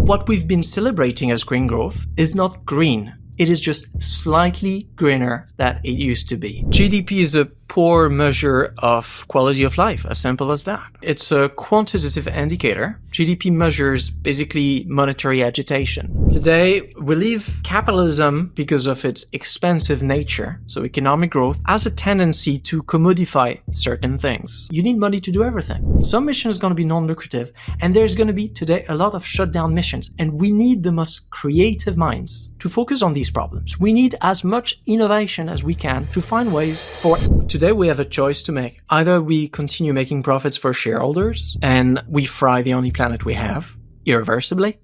what we've been celebrating as green growth is not green. It is just slightly greener than it used to be. GDP is a poor measure of quality of life, as simple as that. It's a quantitative indicator. GDP measures basically monetary agitation. Today, we leave capitalism because of its expensive nature. So economic growth has a tendency to commodify certain things. You need money to do everything. Some missions are going to be non-lucrative, and there's going to be today a lot of shutdown missions. And we need the most creative minds to focus on these problems. We need as much innovation as we can to find ways for it. Today we have a choice to make. Either we continue making profits for shareholders and we fry the only planet we have irreversibly,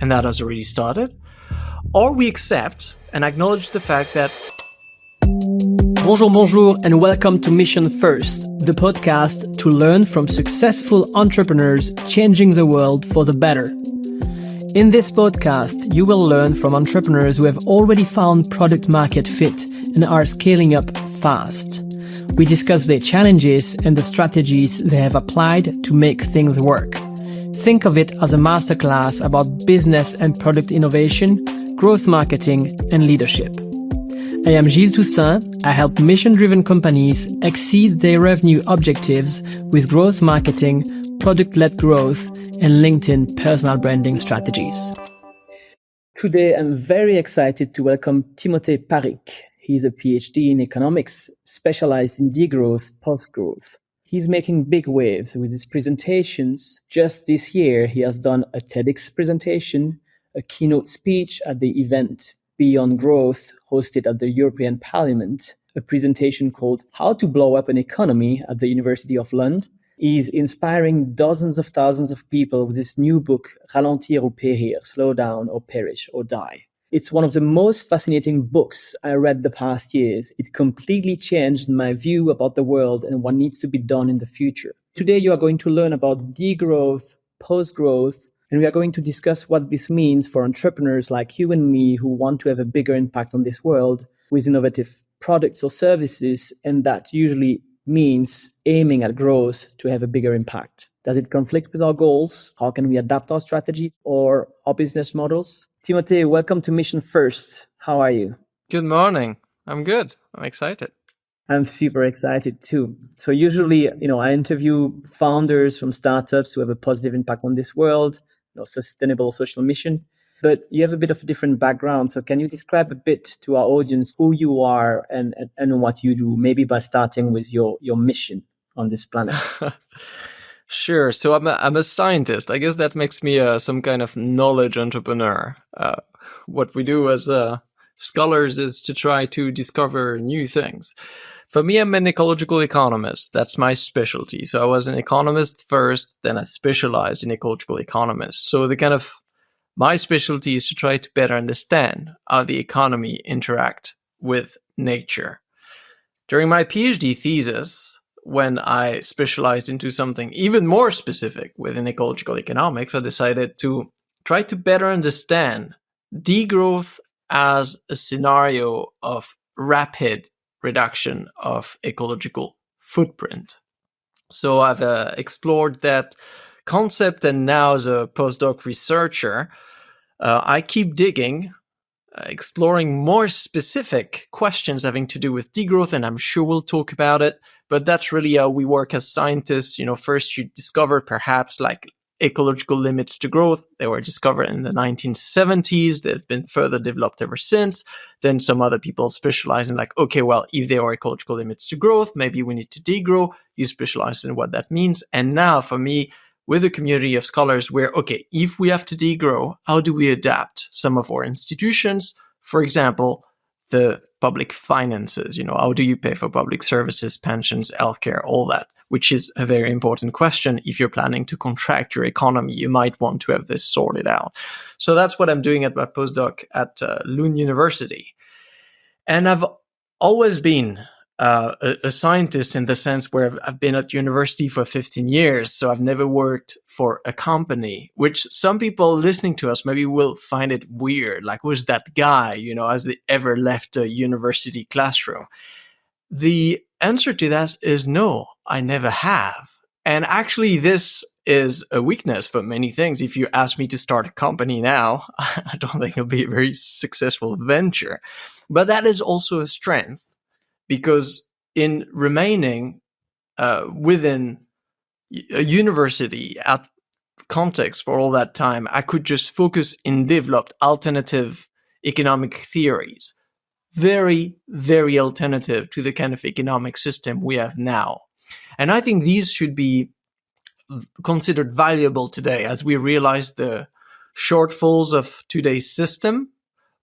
and that has already started, or we accept and acknowledge the fact that Bonjour, and welcome to Mission First, the podcast to learn from successful entrepreneurs changing the world for the better. In this podcast, you will learn from entrepreneurs who have already found product market fit and are scaling up fast. We discuss their challenges and the strategies they have applied to make things work. Think of it as a masterclass about business and product innovation, growth marketing, and leadership. I am Gilles Toussaint. I help mission-driven companies exceed their revenue objectives with growth marketing, product-led growth, and LinkedIn personal branding strategies. Today, I'm very excited to welcome Timothée Parrique. He's a PhD in economics, specialized in degrowth, post-growth. He's making big waves with his presentations. Just this year, he has done a TEDx presentation, a keynote speech at the event Beyond Growth, hosted at the European Parliament, a presentation called How to Blow Up an Economy at the University of Lund. He's inspiring dozens of thousands of people with his new book, Ralentir ou Périr, Slow Down or Perish or Die. It's one of the most fascinating books I read the past years. It completely changed my view about the world and what needs to be done in the future. Today, you are going to learn about degrowth, post-growth, and we are going to discuss what this means for entrepreneurs like you and me who want to have a bigger impact on this world with innovative products or services, and that usually means aiming at growth to have a bigger impact. Does it conflict with our goals? How can we adapt our strategy or our business models? Timothée, welcome to Mission First. How are you? good morning. I'm good. I'm excited. I'm super excited too. So usually, I interview founders from startups who have a positive impact on this world, sustainable social mission. But you have a bit of a different background. So can you describe a bit to our audience who you are and what you do, maybe by starting with your mission on this planet? Sure. So I'm a scientist. I guess that makes me some kind of knowledge entrepreneur. What we do as scholars is to try to discover new things. For me, I'm an ecological economist. That's my specialty. So I was an economist first, then I specialized in ecological economist. So my specialty is to try to better understand how the economy interact with nature. During my PhD thesis, when I specialized into something even more specific within ecological economics, I decided to try to better understand degrowth as a scenario of rapid reduction of ecological footprint. So I've explored that concept, and now as a postdoc researcher, I keep digging, exploring more specific questions having to do with degrowth, and I'm sure we'll talk about it. But that's really how we work as scientists. First you discover perhaps ecological limits to growth. They were discovered in the 1970s. They've been further developed ever since. Then some other people specialize in if there are ecological limits to growth, maybe we need to degrow. You specialize in what that means. And now for me, with a community of scholars where, if we have to degrow, how do we adapt some of our institutions? For example, the public finances, how do you pay for public services, pensions, healthcare, all that, which is a very important question. If you're planning to contract your economy, you might want to have this sorted out. So that's what I'm doing at my postdoc at Lund University. And I've always been a scientist in the sense where I've been at university for 15 years. So I've never worked for a company, which some people listening to us maybe will find it weird. Who's that guy, has they ever left a university classroom? The answer to that is no, I never have. And actually, this is a weakness for many things. If you ask me to start a company now, I don't think it'll be a very successful venture. But that is also a strength, because in remaining within a university at context for all that time, I could just focus and develop alternative economic theories, very, very alternative to the kind of economic system we have now. And I think these should be considered valuable today as we realize the shortfalls of today's system.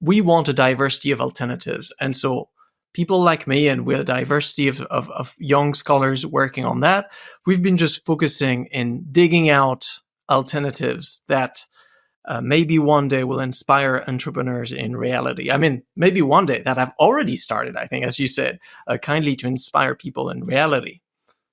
We want a diversity of alternatives. And so people like me, and we're a diversity of young scholars working on that, we've been just focusing in digging out alternatives that maybe one day will inspire entrepreneurs in reality. I mean, maybe one day that have already started, I think, as you said, kindly to inspire people in reality.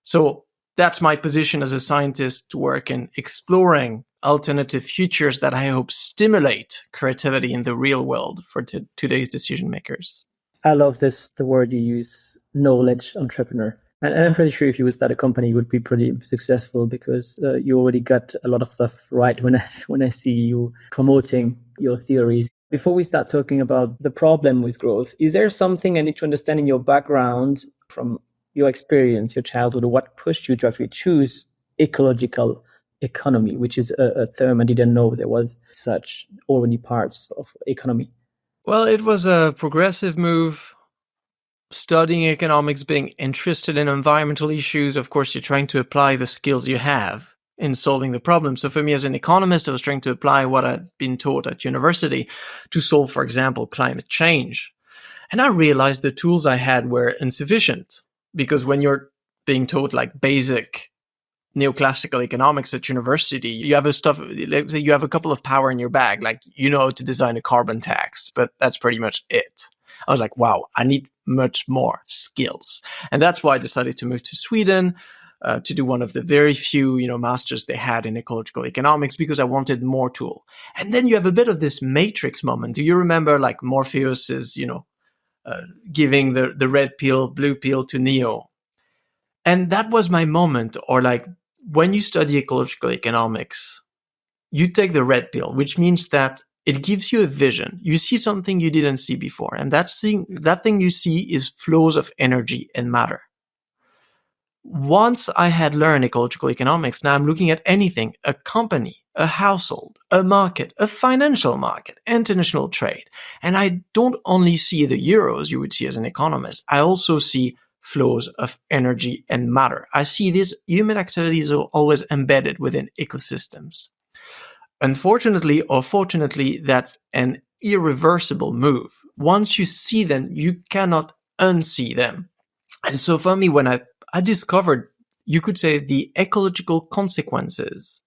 So that's my position as a scientist, to work in exploring alternative futures that I hope stimulate creativity in the real world for today's decision makers. I love the word you use, knowledge entrepreneur. And I'm pretty sure if you would start a company, you would be pretty successful, because you already got a lot of stuff right when I see you promoting your theories. Before we start talking about the problem with growth, is there something I need to understand in your background, from your experience, your childhood, or what pushed you to actually choose ecological economy, which is a term I didn't know there was such already parts of economy? Well, it was a progressive move. Studying economics, being interested in environmental issues, of course, you're trying to apply the skills you have in solving the problem. So for me as an economist, I was trying to apply what I'd been taught at university to solve, for example, climate change. And I realized the tools I had were insufficient, because when you're being taught like basic neoclassical economics at university, you have you have a couple of power in your bag, like you know how to design a carbon tax, but that's pretty much it. I was like, wow, I need much more skills. And that's why I decided to move to Sweden to do one of the very few, masters they had in ecological economics, because I wanted more tool. And then you have a bit of this matrix moment. Do you remember like Morpheus is, giving the red pill, blue pill to Neo? And that was my moment. Or like when you study ecological economics, you take the red pill, which means that it gives you a vision. You see something you didn't see before. And that thing you see is flows of energy and matter. Once I had learned ecological economics, now I'm looking at anything, a company, a household, a market, a financial market, international trade. And I don't only see the euros you would see as an economist. I also see flows of energy and matter. I see these human activities are always embedded within ecosystems. Unfortunately or fortunately, that's an irreversible move. Once you see them, you cannot unsee them. And so for me, when I discovered, you could say, the ecological consequences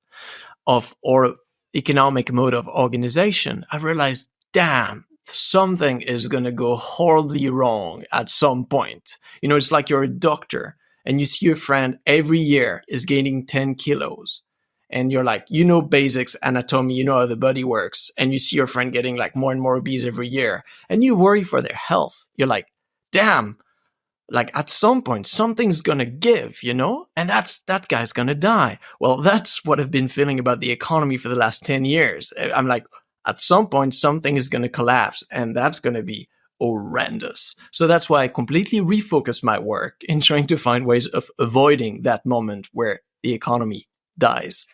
of our economic mode of organization, I realized, damn, something is going to go horribly wrong at some point. It's like you're a doctor and you see your friend every year is gaining 10 kilos. And you're like, basics anatomy, how the body works. And you see your friend getting like more and more obese every year. And you worry for their health. You're like, damn, like at some point, something's going to give, and that guy's going to die. Well, that's what I've been feeling about the economy for the last 10 years. I'm like, at some point, something is going to collapse, and that's going to be horrendous. So that's why I completely refocused my work in trying to find ways of avoiding that moment where the economy dies.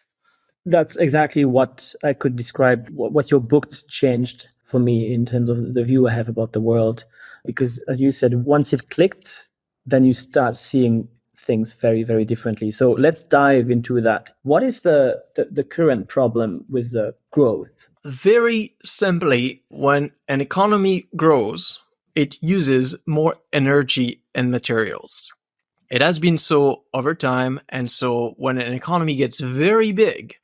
That's exactly what I could describe, what your book changed for me in terms of the view I have about the world. Because as you said, once it clicked, then you start seeing things very, very differently. So let's dive into that. What is the current problem with the growth? Very simply, when an economy grows, it uses more energy and materials. It has been so over time, and so when an economy gets very big,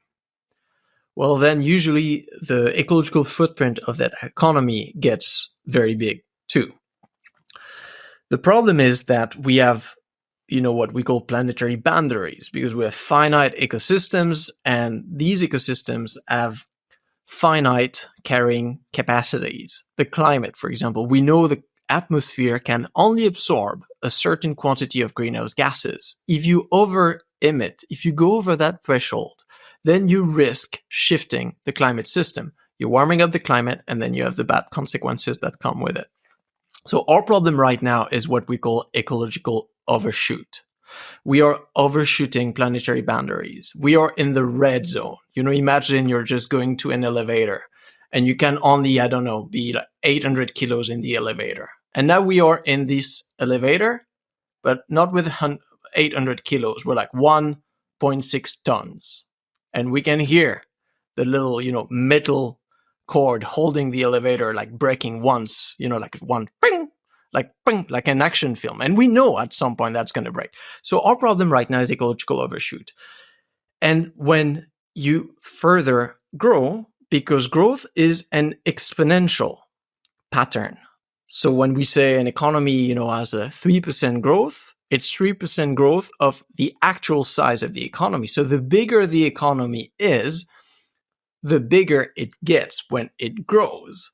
well, then usually the ecological footprint of that economy gets very big too. The problem is that we have, what we call planetary boundaries, because we have finite ecosystems, and these ecosystems have finite carrying capacities. The climate, for example, we know the atmosphere can only absorb a certain quantity of greenhouse gases. If you over-emit, if you go over that threshold, then you risk shifting the climate system. You're warming up the climate, and then you have the bad consequences that come with it. So our problem right now is what we call ecological overshoot. We are overshooting planetary boundaries. We are in the red zone. Imagine you're just going to an elevator and you can only, be like 800 kilos in the elevator. And now we are in this elevator, but not with 800 kilos. We're like 1.6 tons. And we can hear the little, metal cord holding the elevator, like breaking once, like one, ping, like an action film. And we know at some point that's going to break. So our problem right now is ecological overshoot. And when you further grow, because growth is an exponential pattern. So when we say an economy, has a 3% growth, it's 3% growth of the actual size of the economy. So the bigger the economy is, the bigger it gets when it grows.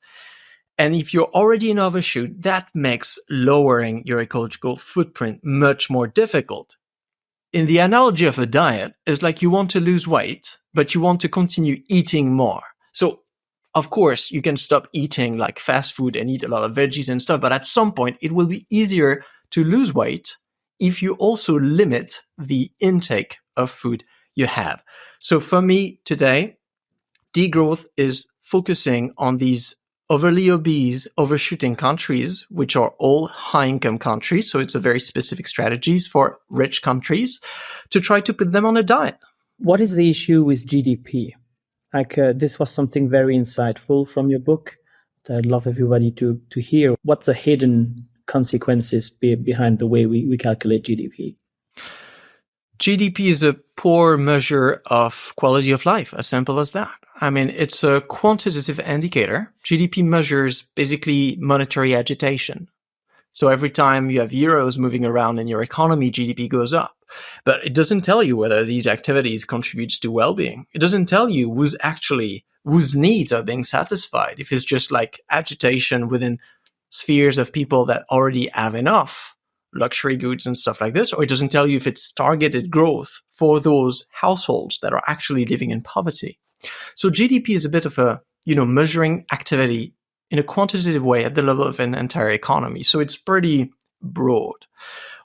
And if you're already in overshoot, that makes lowering your ecological footprint much more difficult. In the analogy of a diet, it's like you want to lose weight, but you want to continue eating more. So, of course, you can stop eating like fast food and eat a lot of veggies and stuff, but at some point it will be easier to lose weight if you also limit the intake of food you have. So for me today, degrowth is focusing on these overly obese, overshooting countries, which are all high-income countries. So it's a very specific strategies for rich countries to try to put them on a diet. What is the issue with GDP? This was something very insightful from your book. I'd love everybody to hear what the hidden consequences behind the way we calculate GDP. GDP is a poor measure of quality of life, as simple as that. I mean, it's a quantitative indicator. GDP measures basically monetary agitation. So every time you have euros moving around in your economy, GDP goes up. But it doesn't tell you whether these activities contributes to well-being. It doesn't tell you whose needs are being satisfied. If it's just like agitation within spheres of people that already have enough luxury goods and stuff like this, or it doesn't tell you if it's targeted growth for those households that are actually living in poverty. So GDP is a bit of a, measuring activity in a quantitative way at the level of an entire economy. So it's pretty broad.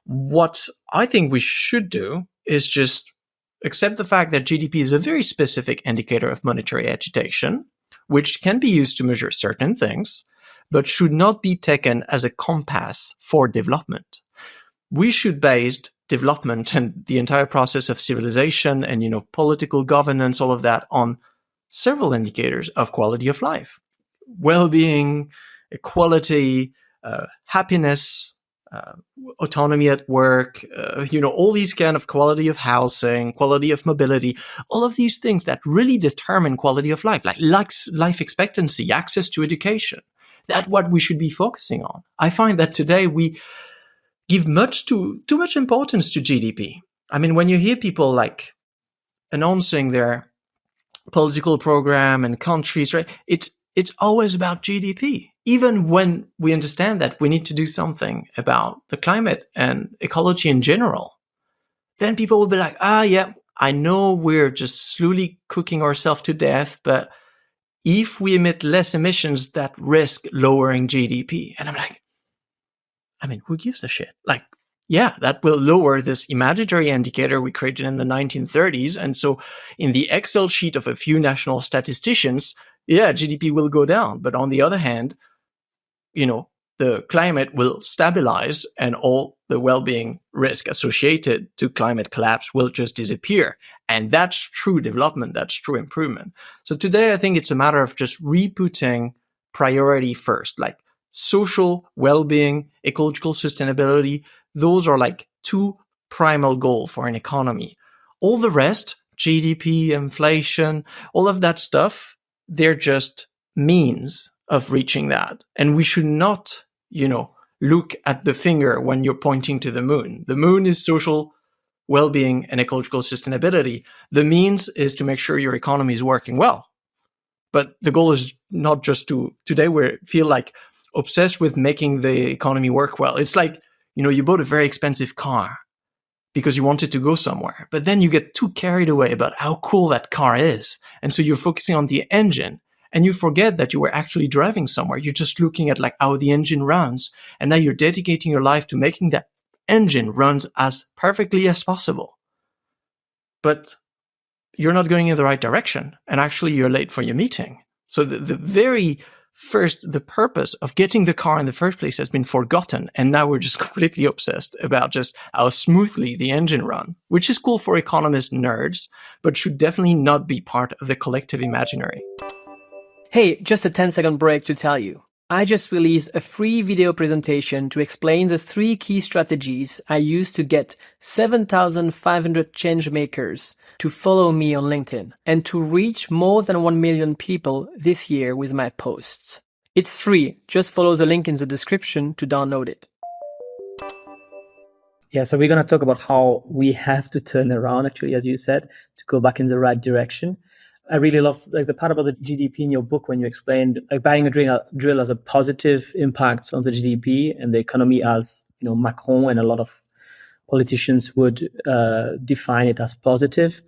What I think we should do is just accept the fact that GDP is a very specific indicator of monetary agitation, which can be used to measure certain things, but should not be taken as a compass for development. We should base development and the entire process of civilization and, political governance, all of that on several indicators of quality of life, well-being, equality, happiness, autonomy at work, all these kind of quality of housing, quality of mobility, all of these things that really determine quality of life, like life expectancy, access to education. That's what we should be focusing on. I find that today we give too much importance to GDP. I mean, when you hear people like announcing their political program and countries, right? It's always about GDP. Even when we understand that we need to do something about the climate and ecology in general, then people will be like, yeah, I know we're just slowly cooking ourselves to death, but if we emit less emissions, that risk lowering GDP. And I'm like, who gives a shit? Like, yeah, that will lower this imaginary indicator we created in the 1930s. And so in the Excel sheet of a few national statisticians, yeah, GDP will go down. But on the other hand, the climate will stabilize and all the well-being risk associated to climate collapse will just disappear. And that's true development. That's true improvement. So today, I think it's a matter of just re-putting priority first, like social well-being, ecological sustainability. Those are like two primal goals for an economy. All the rest, GDP, inflation, all of that stuff, they're just means of reaching that. And we should not, look at the finger when you're pointing to the moon. The moon is social well-being and ecological sustainability. The means is to make sure your economy is working well. But the goal is not just today we feel like obsessed with making the economy work well. It's like, you bought a very expensive car because you wanted to go somewhere. But then you get too carried away about how cool that car is. And so you're focusing on the engine and you forget that you were actually driving somewhere. You're just looking at like how the engine runs. And now you're dedicating your life to making that engine runs as perfectly as possible. But you're not going in the right direction. And actually you're late for your meeting. So the very first, the purpose of getting the car in the first place has been forgotten. And now we're just completely obsessed about just how smoothly the engine runs, which is cool for economist nerds, but should definitely not be part of the collective imaginary. Hey, just a 10-second break to tell you. I just released a free video presentation to explain the 3 key strategies I use to get 7,500 change makers to follow me on LinkedIn and to reach more than 1 million people this year with my posts. It's free. Just follow the link in the description to download it. Yeah, so we're going to talk about how we have to turn around, actually, as you said, to go back in the right direction. I really love the part about the GDP in your book when you explained buying a drill has a positive impact on the GDP and the economy, as Macron and a lot of politicians would define it as positive,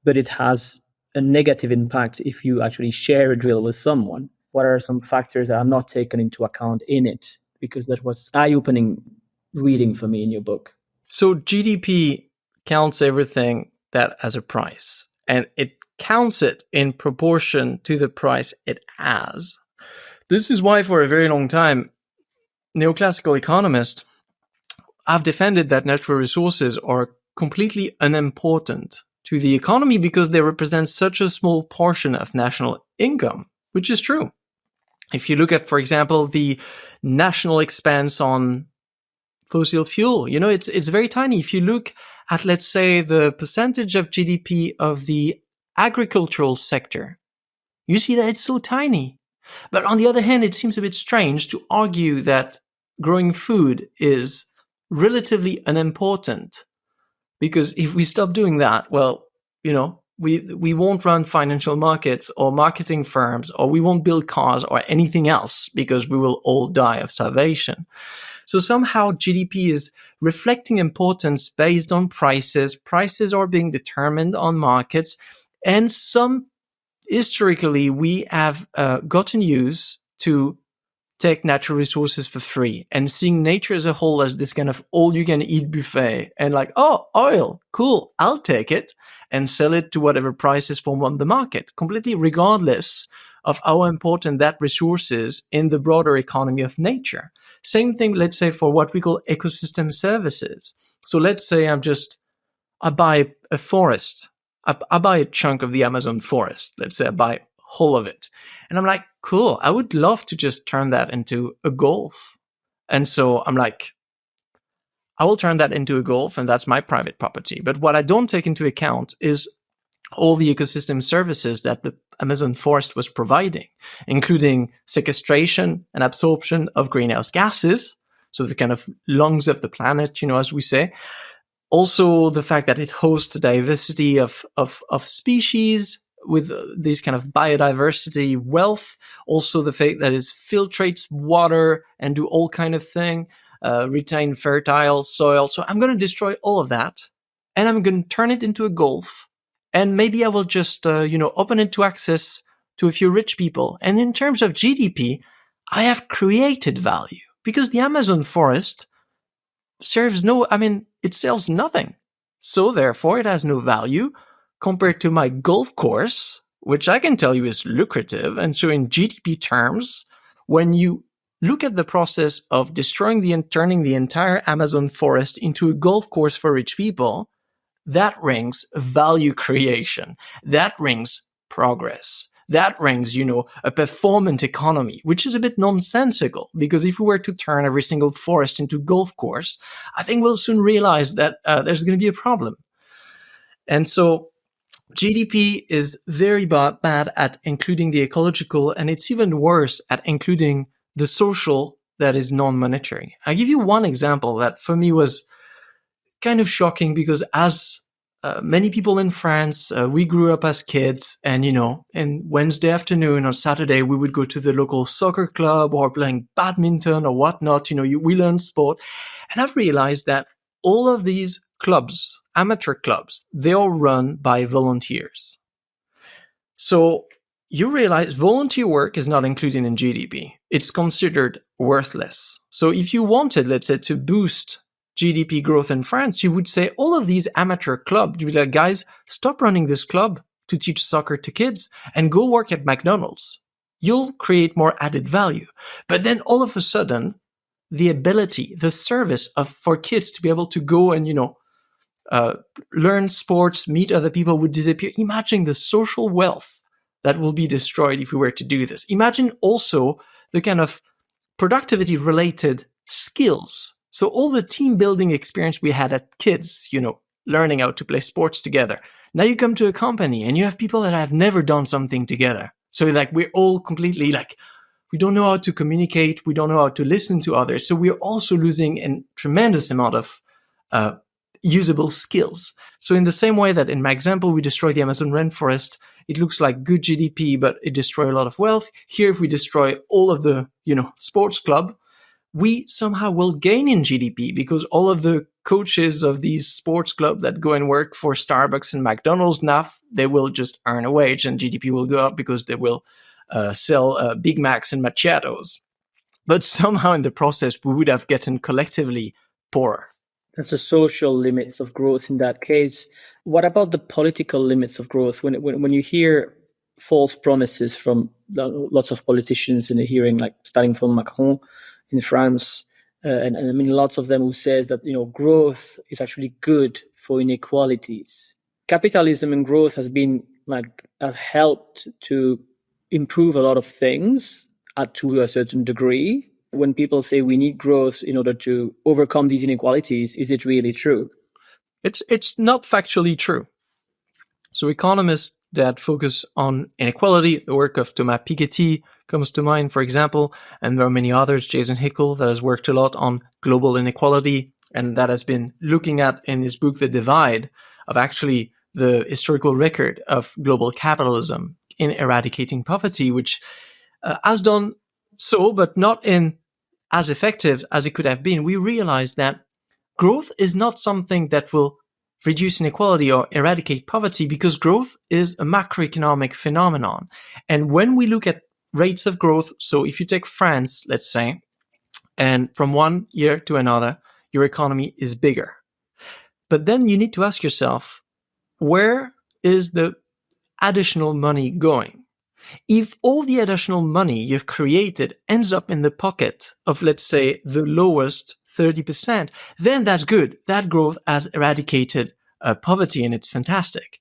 but it has a negative impact if you actually share a drill with someone. What are some factors that are not taken into account in it? Because that was eye-opening reading for me in your book. So GDP counts everything that has a price, and it counts it in proportion to the price it has. This is why for a very long time, neoclassical economists have defended that natural resources are completely unimportant to the economy because they represent such a small portion of national income, which is true. If you look at, for example, the national expense on fossil fuel, it's very tiny. If you look at, let's say, the percentage of GDP of the agricultural sector, you see that it's so tiny. But on the other hand, it seems a bit strange to argue that growing food is relatively unimportant, because if we stop doing that, well, we won't run financial markets or marketing firms, or we won't build cars or anything else, because we will all die of starvation. So somehow GDP is reflecting importance based on prices. Prices are being determined on markets. And historically, we have gotten used to take natural resources for free and seeing nature as a whole as this kind of all-you-can-eat buffet and like, oh, oil, cool, I'll take it and sell it to whatever price is formed on the market, completely regardless of how important that resource is in the broader economy of nature. Same thing, let's say, for what we call ecosystem services. So let's say I buy a forest. I buy a chunk of the Amazon forest. Let's say I buy whole of it. And I'm like, cool, I would love to just turn that into a golf. And so I'm like, I will turn that into a golf, and that's my private property. But what I don't take into account is all the ecosystem services that the Amazon forest was providing, including sequestration and absorption of greenhouse gases, so the kind of lungs of the planet, as we say. Also, the fact that it hosts a diversity of species with this kind of biodiversity wealth. Also, the fact that it filtrates water and do all kind of thing, retain fertile soil. So I'm going to destroy all of that, and I'm going to turn it into a golf. And maybe I will just, open it to access to a few rich people. And in terms of GDP, I have created value because the Amazon forest it sells nothing. So therefore, it has no value compared to my golf course, which I can tell you is lucrative. And so in GDP terms, when you look at the process of destroying and turning the entire Amazon forest into a golf course for rich people, that rings value creation. That rings progress. That rings, a performant economy, which is a bit nonsensical, because if we were to turn every single forest into golf course, I think we'll soon realize that there's going to be a problem. And so GDP is very bad at including the ecological, and it's even worse at including the social that is non-monetary. I'll give you one example that for me was kind of shocking, because as many people in France, we grew up as kids, and and Wednesday afternoon or Saturday, we would go to the local soccer club or playing badminton or whatnot. We learned sport. And I've realized that all of these clubs, amateur clubs, they are run by volunteers. So you realize volunteer work is not included in GDP. It's considered worthless. So if you wanted, let's say, to boost GDP growth in France, you would say all of these amateur clubs, you'd be like, guys, stop running this club to teach soccer to kids and go work at McDonald's. You'll create more added value. But then all of a sudden, the ability, the service for kids to be able to go and, learn sports, meet other people would disappear. Imagine the social wealth that will be destroyed if we were to do this. Imagine also the kind of productivity related skills. So all the team building experience we had at kids, learning how to play sports together. Now you come to a company and you have people that have never done something together. So like we're all completely like, we don't know how to communicate. We don't know how to listen to others. So we're also losing a tremendous amount of usable skills. So in the same way that in my example, we destroy the Amazon rainforest, it looks like good GDP, but it destroys a lot of wealth. Here, if we destroy all of the, sports club, we somehow will gain in GDP because all of the coaches of these sports clubs that go and work for Starbucks and McDonald's now, they will just earn a wage and GDP will go up because they will sell Big Macs and macchiatos. But somehow in the process, we would have gotten collectively poorer. That's the social limits of growth in that case. What about the political limits of growth? When you hear false promises from lots of politicians in a hearing, like starting from Macron in France, and I mean lots of them who says that growth is actually good for inequalities. Capitalism and growth has helped to improve a lot of things to a certain degree. When people say we need growth in order to overcome these inequalities, is it really true? It's not factually true. So economists that focus on inequality, the work of Timothée Parrique comes to mind, for example, and there are many others, Jason Hickel, that has worked a lot on global inequality, and that has been looking at in his book, The Divide, of actually the historical record of global capitalism in eradicating poverty, which has done so, but not in as effective as it could have been. We realized that growth is not something that will reduce inequality or eradicate poverty because growth is a macroeconomic phenomenon. And when we look at rates of growth, so if you take France, let's say, and from one year to another, your economy is bigger. But then you need to ask yourself, where is the additional money going? If all the additional money you've created ends up in the pocket of, let's say, the lowest 30%, then that's good. That growth has eradicated poverty and it's fantastic.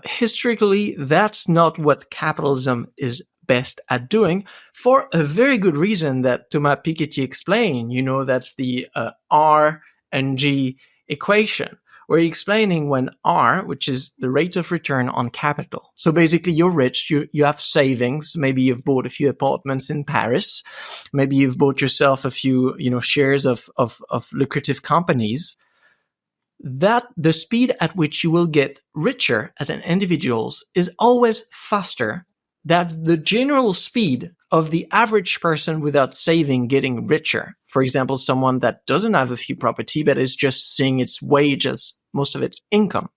Historically, that's not what capitalism is best at doing for a very good reason that Timothée Parrique explained. That's the R and G equation, where he's explaining when R, which is the rate of return on capital. So basically you're rich, you have savings. Maybe you've bought a few apartments in Paris. Maybe you've bought yourself a few, shares of lucrative companies. That the speed at which you will get richer as an individual is always faster than the general speed of the average person without saving getting richer. For example, someone that doesn't have a few property, but is just seeing its wage as most of its income.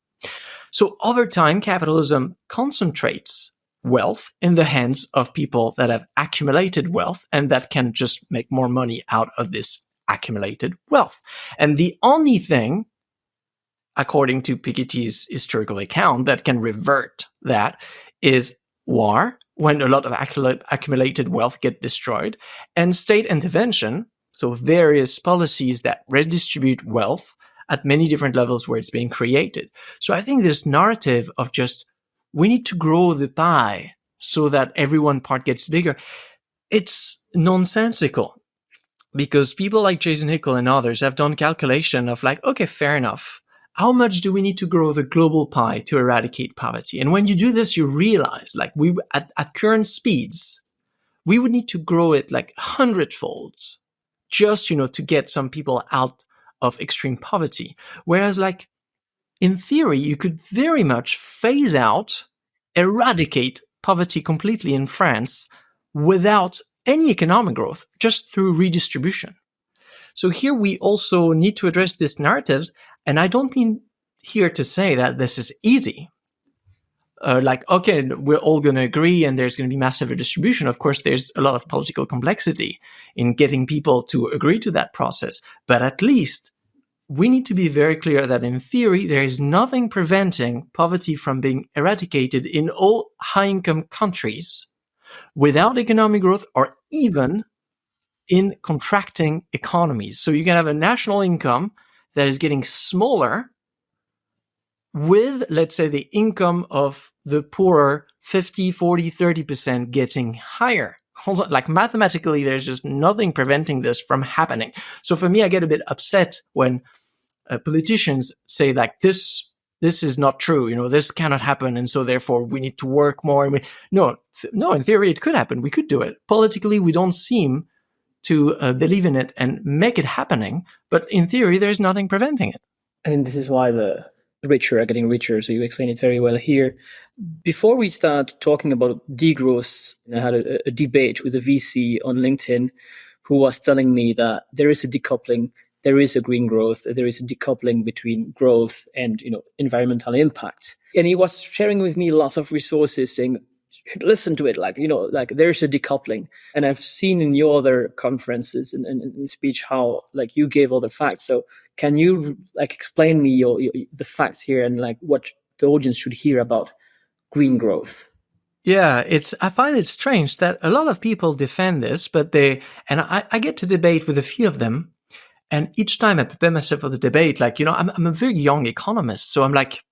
So over time, capitalism concentrates wealth in the hands of people that have accumulated wealth and that can just make more money out of this accumulated wealth. And the only thing, according to Piketty's historical account, that can revert that is war, when a lot of accumulated wealth get destroyed, and state intervention, so various policies that redistribute wealth at many different levels where it's being created. So I think this narrative of just, we need to grow the pie so that every part gets bigger, it's nonsensical. Because people like Jason Hickel and others have done calculation of like, okay, fair enough. How much do we need to grow the global pie to eradicate poverty? And when you do this, you realize like at current speeds, we would need to grow it like 100-folds just, to get some people out of extreme poverty. Whereas like in theory, you could very much phase out, eradicate poverty completely in France without any economic growth, just through redistribution. So here we also need to address these narratives And I don't mean here to say that this is easy. Okay, we're all going to agree and there's going to be massive redistribution. Of course, there's a lot of political complexity in getting people to agree to that process. But at least we need to be very clear that in theory, there is nothing preventing poverty from being eradicated in all high-income countries without economic growth or even in contracting economies. So you can have a national income that is getting smaller with, let's say, the income of the poorer 50, 40, 30% getting higher. Like mathematically, there's just nothing preventing this from happening. So for me, I get a bit upset when politicians say like this is not true, this cannot happen, and so therefore we need to work more. No, in theory it could happen. We could do it. Politically, we don't seem to believe in it and make it happening, but in theory, there's nothing preventing it. I mean, this is why the richer are getting richer. So you explain it very well here. Before we start talking about degrowth, I had a debate with a VC on LinkedIn who was telling me that there is a decoupling, there is a green growth, there is a decoupling between growth and environmental impact. And he was sharing with me lots of resources saying, listen to it, like there's a decoupling. And I've seen in your other conferences and speech how like you gave all the facts. So can you like explain me the facts here and like what the audience should hear about green growth? Yeah, I find it strange that a lot of people defend this, but I get to debate with a few of them. And each time I prepare myself for the debate, like, I'm a very young economist. So I'm like,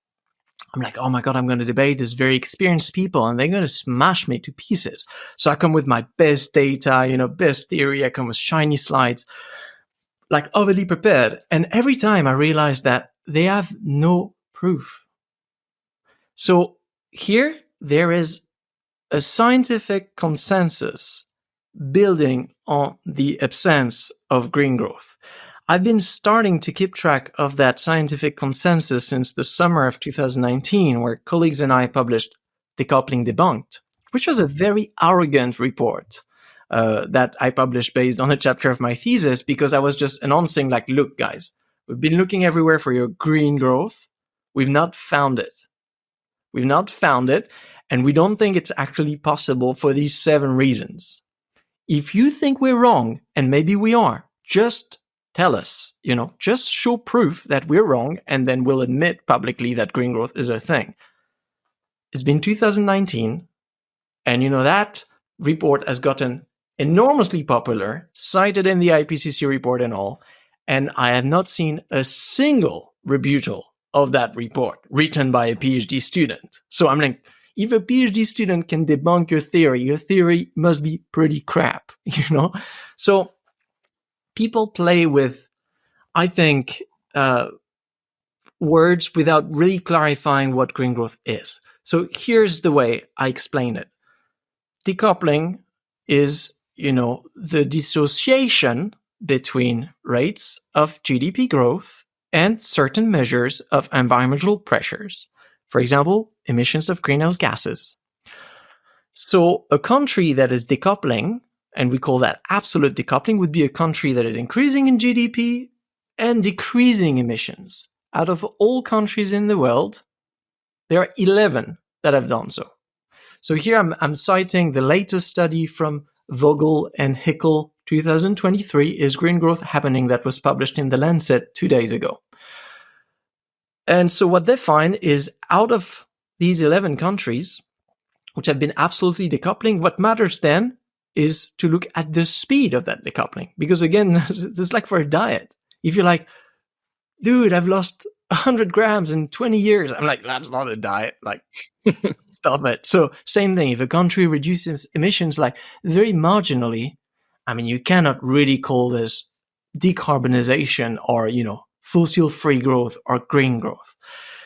oh my God, I'm going to debate these very experienced people and they're going to smash me to pieces. So I come with my best data, best theory. I come with shiny slides, like overly prepared. And every time I realize that they have no proof. So here there is a scientific consensus building on the absence of green growth. I've been starting to keep track of that scientific consensus since the summer of 2019, where colleagues and I published Decoupling Debunked, which was a very arrogant report that I published based on a chapter of my thesis, because I was just announcing like, look, guys, we've been looking everywhere for your green growth. We've not found it. And we don't think it's actually possible for these 7 reasons. If you think we're wrong, and maybe we are, just tell us, just show proof that we're wrong, and then we'll admit publicly that green growth is a thing. It's been 2019, and that report has gotten enormously popular, cited in the IPCC report and all, and I have not seen a single rebuttal of that report written by a PhD student. So I'm like, if a PhD student can debunk your theory must be pretty crap, So people play with, I think, words without really clarifying what green growth is. So here's the way I explain it. Decoupling is, the dissociation between rates of GDP growth and certain measures of environmental pressures. For example, emissions of greenhouse gases. So a country that is decoupling, and we call that absolute decoupling, would be a country that is increasing in GDP and decreasing emissions. Out of all countries in the world, there are 11 that have done so. So here I'm citing the latest study from Vogel and Hickel 2023, Is Green Growth Happening? That was published in The Lancet 2 days ago. And so what they find is out of these 11 countries, which have been absolutely decoupling, what matters then is to look at the speed of that decoupling. Because again, it's like for a diet. If you're like, dude, I've lost 100 grams in 20 years. I'm like, that's not a diet. Like, stop it. So same thing. If a country reduces emissions like very marginally, you cannot really call this decarbonization or, fossil-free growth or green growth.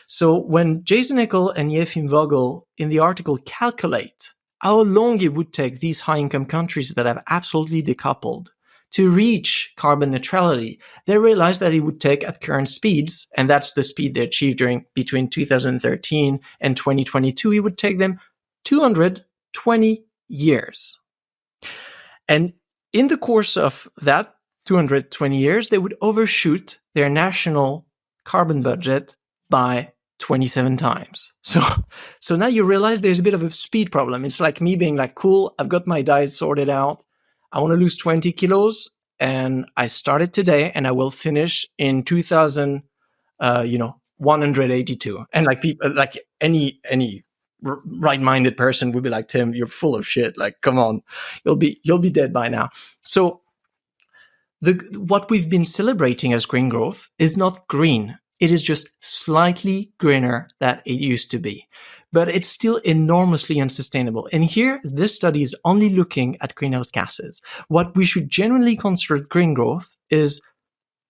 So when Jason Hickel and Yefim Vogel in the article calculate how long it would take these high-income countries that have absolutely decoupled to reach carbon neutrality, they realized that it would take at current speeds, and that's the speed they achieved between 2013 and 2022, it would take them 220 years. And in the course of that 220 years, they would overshoot their national carbon budget by 27 times. So now you realize there's a bit of a speed problem. It's like me being like, cool, I've got my diet sorted out. I want to lose 20 kilos and I started today and I will finish in 182. And like people, like any right-minded person would be like, Tim, you're full of shit. Like, come on, you'll be dead by now. So what we've been celebrating as green growth is not green. It is just slightly greener than it used to be, but it's still enormously unsustainable. And here, this study is only looking at greenhouse gases. What we should generally consider green growth is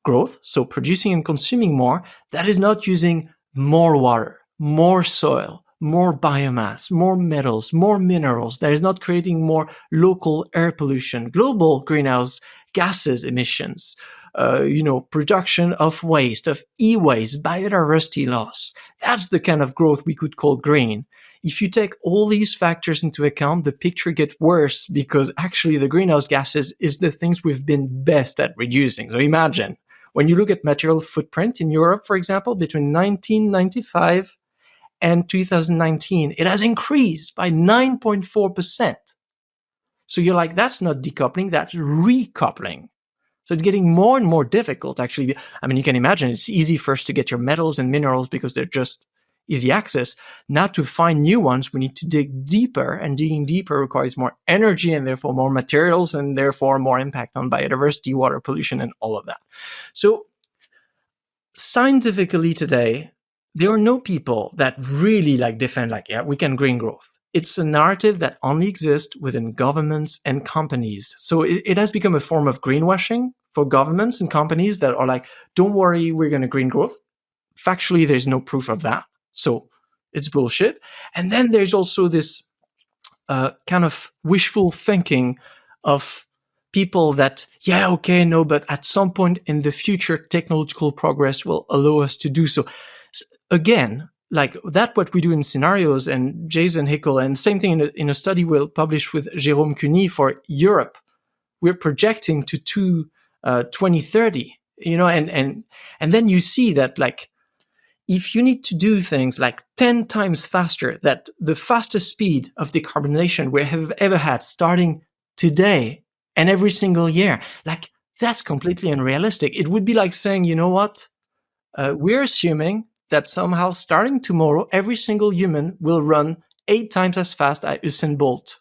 growth, so producing and consuming more, that is not using more water, more soil, more biomass, more metals, more minerals, that is not creating more local air pollution, global greenhouse gases emissions, production of waste, of e-waste, biodiversity loss. That's the kind of growth we could call green. If you take all these factors into account, the picture gets worse because actually the greenhouse gases is the things we've been best at reducing. So imagine, when you look at material footprint in Europe, for example, between 1995 and 2019, it has increased by 9.4%. So you're like, that's not decoupling, that's recoupling. So it's getting more and more difficult, actually. I mean, you can imagine it's easy first to get your metals and minerals because they're just easy access. Now to find new ones, we need to dig deeper, and digging deeper requires more energy and therefore more materials and therefore more impact on biodiversity, water pollution, and all of that. So scientifically today, there are no people that really defend we can green growth. It's a narrative that only exists within governments and companies. So it has become a form of greenwashing for governments and companies that are like, don't worry, we're going to green growth. Factually, there's no proof of that. So it's bullshit. And then there's also this kind of wishful thinking of people that, but at some point in the future, technological progress will allow us to do so. Again, like that, what we do in scenarios, and Jason Hickel, and same thing in a study we'll publish with Jérôme Cuny for Europe, we're projecting to 2030, and then you see that if you need to do things 10 times faster, that the fastest speed of decarbonization we have ever had starting today and every single year, that's completely unrealistic. It would be like saying, you know what, we're assuming that somehow starting tomorrow, every single human will run 8 times as fast as Usain Bolt.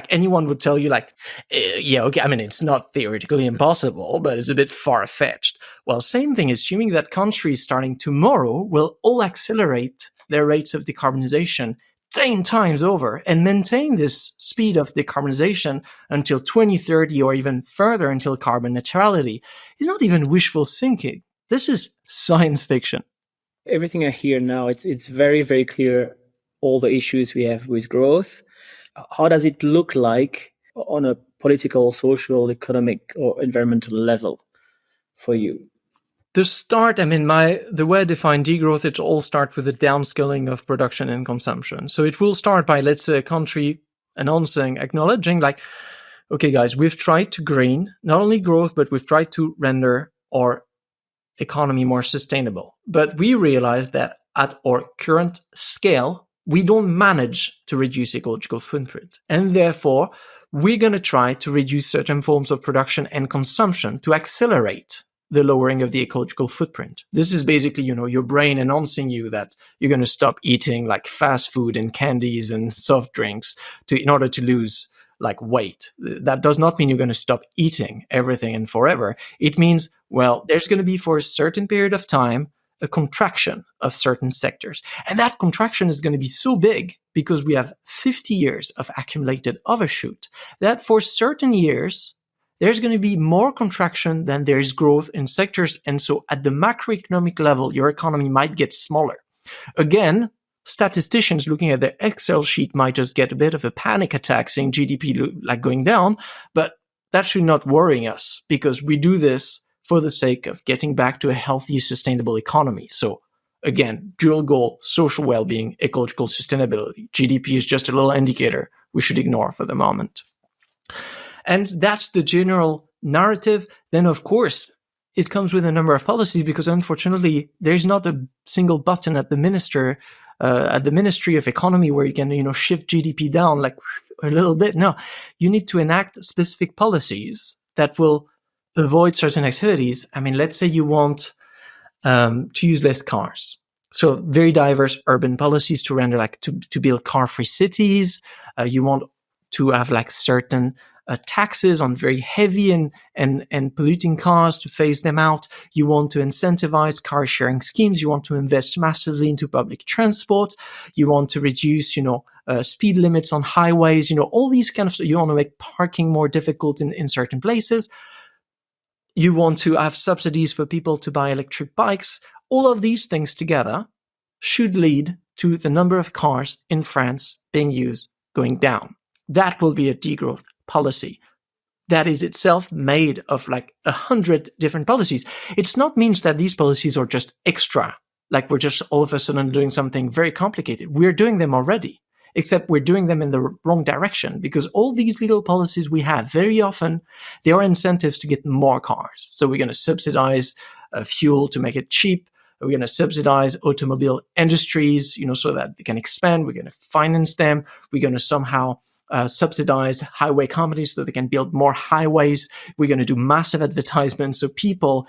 Anyone would tell you I mean, it's not theoretically impossible, but it's a bit far-fetched. Well, same thing, assuming that countries starting tomorrow will all accelerate their rates of decarbonization 10 times over and maintain this speed of decarbonization until 2030 or even further until carbon neutrality is not even wishful thinking. This is science fiction. Everything I hear now, it's very, very clear all the issues we have with growth. How does it look like on a political, social, economic, or environmental level for you? To start, I mean, the way I define degrowth, it all starts with the downscaling of production and consumption. So it will start by, let's say, a country acknowledging okay, guys, we've tried to green, not only growth, but we've tried to render our economy more sustainable. But we realize that at our current scale, we don't manage to reduce ecological footprint. And therefore, we're going to try to reduce certain forms of production and consumption to accelerate the lowering of the ecological footprint. This is basically, your brain announcing you that you're going to stop eating fast food and candies and soft drinks in order to lose weight. That does not mean you're going to stop eating everything and forever. It means, there's going to be for a certain period of time a contraction of certain sectors. And that contraction is going to be so big because we have 50 years of accumulated overshoot that for certain years, there's going to be more contraction than there is growth in sectors. And so at the macroeconomic level, your economy might get smaller. Again, statisticians looking at their Excel sheet might just get a bit of a panic attack saying GDP going down, but that should not worry us because we do this for the sake of getting back to a healthy, sustainable economy. So again, dual goal, social well-being, ecological sustainability. GDP is just a little indicator we should ignore for the moment. And that's the general narrative. Then, of course, it comes with a number of policies, because unfortunately there's not a single button at the Ministry of Economy where you can, shift GDP down like a little bit. No, you need to enact specific policies that will avoid certain activities. I mean, let's say you want to use less cars. So very diverse urban policies to render to build car-free cities. You want to have certain taxes on very heavy and polluting cars to phase them out. You want to incentivize car sharing schemes. You want to invest massively into public transport. You want to reduce, speed limits on highways. All these kind of. You want to make parking more difficult in certain places. You want to have subsidies for people to buy electric bikes. All of these things together should lead to the number of cars in France being used going down. That will be a degrowth policy. That is itself made of 100 different policies. It's not means that these policies are just extra, like we're just all of a sudden doing something very complicated. We're doing them already, except we're doing them in the wrong direction, because all these little policies we have, very often, they are incentives to get more cars. So we're going to subsidize fuel to make it cheap. We're going to subsidize automobile industries, so that they can expand. We're going to finance them. We're going to somehow subsidize highway companies so they can build more highways. We're going to do massive advertisements so people,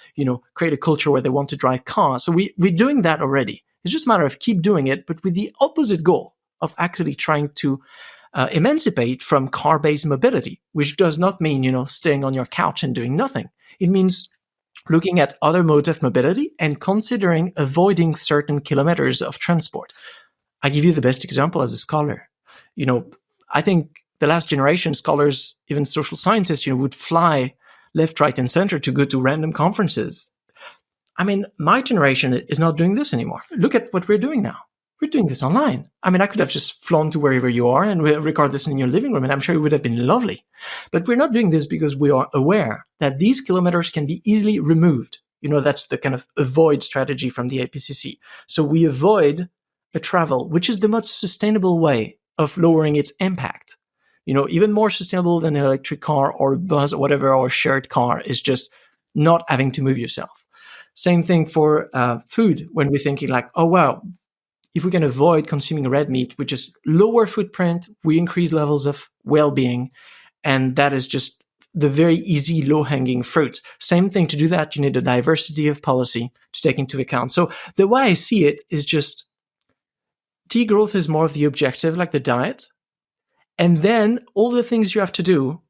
create a culture where they want to drive cars. So we're doing that already. It's just a matter of keep doing it, but with the opposite goal of actually trying to emancipate from car-based mobility, which does not mean, staying on your couch and doing nothing. It means looking at other modes of mobility and considering avoiding certain kilometers of transport. I give you the best example as a scholar. I think the last generation scholars, even social scientists, would fly left, right, and center to go to random conferences. I mean, my generation is not doing this anymore. Look at what we're doing now. We're doing this online. I mean, I could have just flown to wherever you are and record this in your living room, and I'm sure it would have been lovely. But we're not doing this because we are aware that these kilometers can be easily removed. That's the kind of avoid strategy from the IPCC. So we avoid a travel, which is the most sustainable way of lowering its impact. Even more sustainable than an electric car or a bus or whatever, or a shared car, is just not having to move yourself. Same thing for food, when we're thinking oh, wow, if we can avoid consuming red meat, we just lower footprint, we increase levels of well-being, and that is just the very easy low-hanging fruit. Same thing, to do that, you need a diversity of policy to take into account. So the way I see it is just degrowth is more of the objective, like the diet. And then all the things you have to do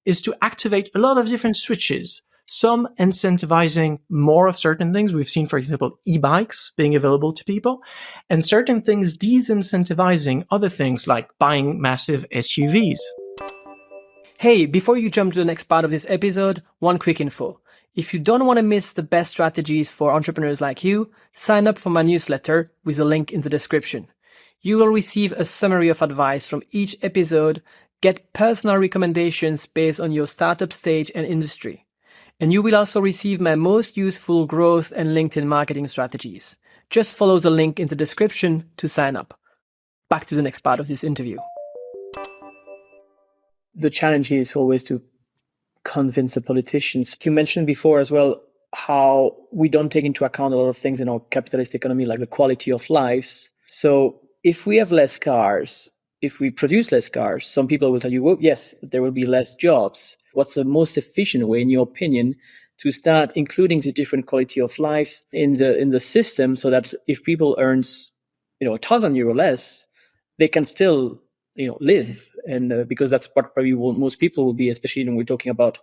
is to activate a lot of different switches, some incentivizing more of certain things. We've seen, for example, e-bikes being available to people, and certain things disincentivizing other things like buying massive SUVs. Hey, before you jump to the next part of this episode, one quick info. If you don't want to miss the best strategies for entrepreneurs like you, sign up for my newsletter with a link in the description. You will receive a summary of advice from each episode, get personal recommendations based on your startup stage and industry. And you will also receive my most useful growth and LinkedIn marketing strategies. Just follow the link in the description to sign up. Back to the next part of this interview. The challenge is always to convince the politicians. You mentioned before as well how we don't take into account a lot of things in our capitalist economy, like the quality of lives. So if we have less cars, if we produce less cars, some people will tell you, well, yes, there will be less jobs. What's the most efficient way, in your opinion, to start including the different quality of lives in the system, so that if people earns, €1,000 less, they can still, live? And because that's what probably most people will be, especially when we're talking about,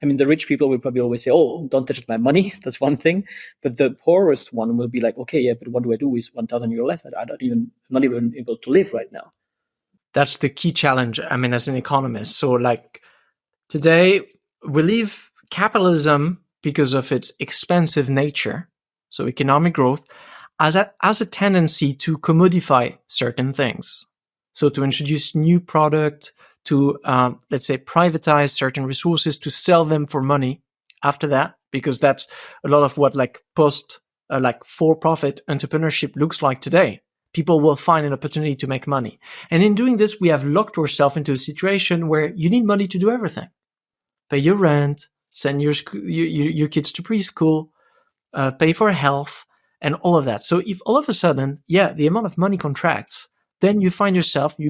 the rich people will probably always say, oh, don't touch my money. That's one thing. But the poorest one will be like, okay, yeah, but what do I do with €1,000 less? I'm not even able to live right now. That's the key challenge, as an economist. So today, we leave capitalism, because of its expensive nature, so economic growth, as a tendency to commodify certain things. So to introduce new product, to, let's say, privatize certain resources, to sell them for money after that, because that's a lot of what for-profit entrepreneurship looks like today. People will find an opportunity to make money. And in doing this, we have locked ourselves into a situation where you need money to do everything. Pay your rent, send your kids to preschool, pay for health, and all of that. So if all of a sudden, the amount of money contracts, then you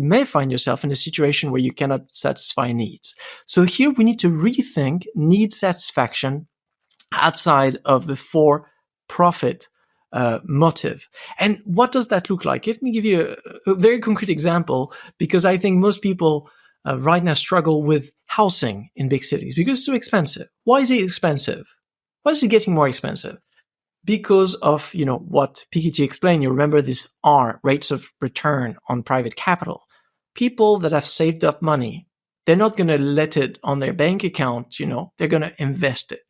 may find yourself in a situation where you cannot satisfy needs. So here we need to rethink need satisfaction outside of the for-profit motive. And what does that look like? Let me give you a very concrete example, because I think most people right now struggle with housing in big cities because it's so expensive. Why is it expensive? Why is it getting more expensive? Because of, what Piketty explained. You remember these R, rates of return on private capital. People that have saved up money, they're not going to let it on their bank account, they're going to invest it.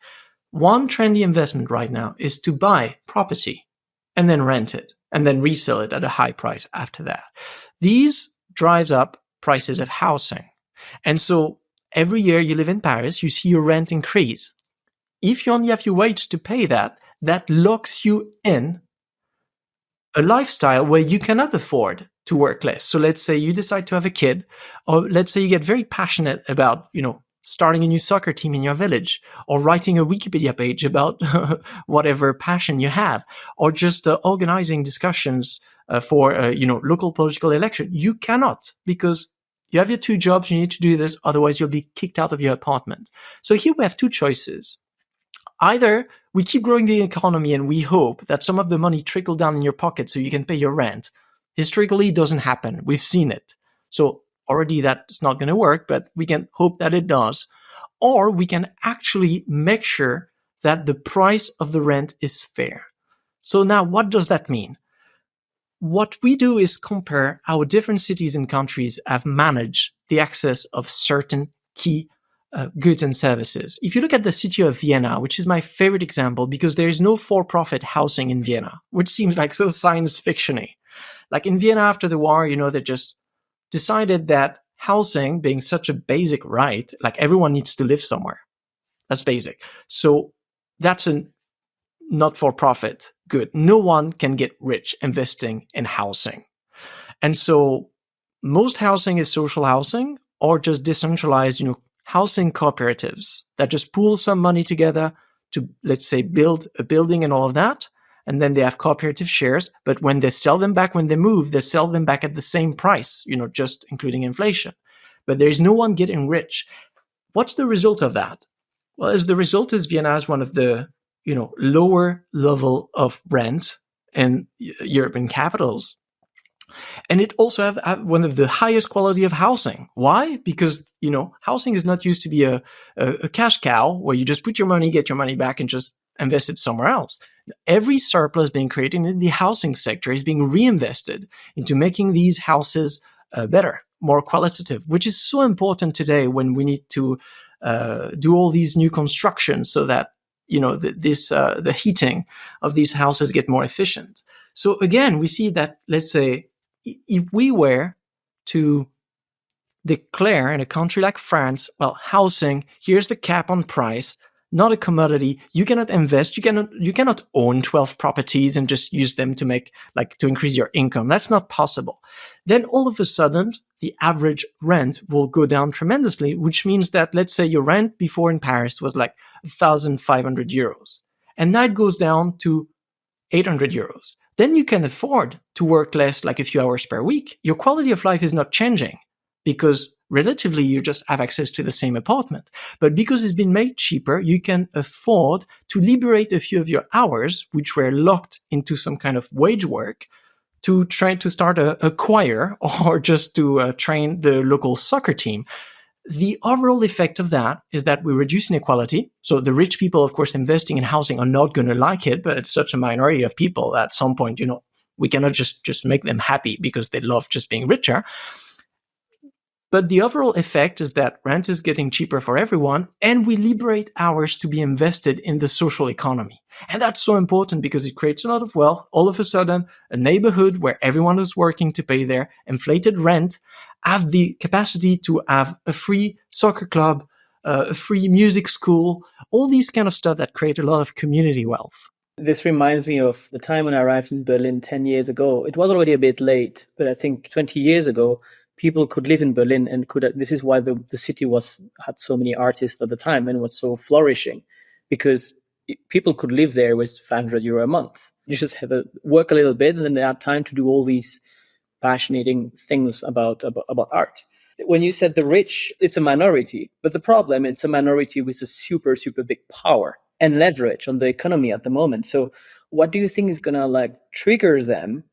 One trendy investment right now is to buy property and then rent it and then resell it at a high price after that. These drives up prices of housing. And so every year you live in Paris, you see your rent increase. If you only have your wage to pay that locks you in a lifestyle where you cannot afford to work less. So let's say you decide to have a kid, or let's say you get very passionate about, starting a new soccer team in your village, or writing a Wikipedia page about whatever passion you have, or just organizing discussions for, local political election. You cannot, because you have your 2 jobs, you need to do this, otherwise you'll be kicked out of your apartment. So here we have 2 choices. Either we keep growing the economy and we hope that some of the money trickle down in your pocket so you can pay your rent. Historically, it doesn't happen. We've seen it. So already that's not going to work, but we can hope that it does. Or we can actually make sure that the price of the rent is fair. So now what does that mean? What we do is compare how different cities and countries have managed the access of certain key goods and services. If you look at the city of Vienna, which is my favorite example, because there is no for-profit housing in Vienna, which seems like so science fiction-y. Like in Vienna after the war, they just decided that housing being such a basic right, like everyone needs to live somewhere. That's basic. So that's a not-for-profit good. No one can get rich investing in housing. And so most housing is social housing or just decentralized, housing cooperatives that just pool some money together to, let's say, build a building and all of that. And then they have cooperative shares. But when they sell them back, when they move, they sell them back at the same price, just including inflation. But there is no one getting rich. What's the result of that? Well, the result is Vienna is one of the, lower level of rent in European capitals. And it also have one of the highest quality of housing. Why? Because, housing is not used to be a cash cow where you just put your money, get your money back and just invest it somewhere else. Every surplus being created in the housing sector is being reinvested into making these houses better, more qualitative, which is so important today when we need to do all these new constructions so that, the heating of these houses get more efficient. So again, we see that, let's say, if we were to declare in a country like France, well, housing, here's the cap on price, not a commodity. You cannot invest. You cannot own 12 properties and just use them to to increase your income. That's not possible. Then all of a sudden, the average rent will go down tremendously, which means that, let's say your rent before in Paris was like 1,500 euros. And now it goes down to 800 euros. Then you can afford to work less, like a few hours per week. Your quality of life is not changing because relatively you just have access to the same apartment. But because it's been made cheaper, you can afford to liberate a few of your hours, which were locked into some kind of wage work, to try to start a choir or just to train the local soccer team. The overall effect of that is that we reduce inequality. So the rich people, of course, investing in housing are not going to like it, but it's such a minority of people that at some point, we cannot just make them happy because they love just being richer. But the overall effect is that rent is getting cheaper for everyone, and we liberate hours to be invested in the social economy. And that's so important because it creates a lot of wealth. All of a sudden, a neighborhood where everyone is working to pay their inflated rent have the capacity to have a free soccer club, a free music school, all these kind of stuff that create a lot of community wealth. This reminds me of the time when I arrived in Berlin 10 years ago. It was already a bit late, but I think 20 years ago, people could live in Berlin and this is why the city had so many artists at the time and was so flourishing, because people could live there with €500 a month. You just have to work a little bit, and then they had time to do all these passionate things about art. When you said the rich, it's a minority, but the problem, it's a minority with a super, super big power and leverage on the economy at the moment. So what do you think is going to trigger them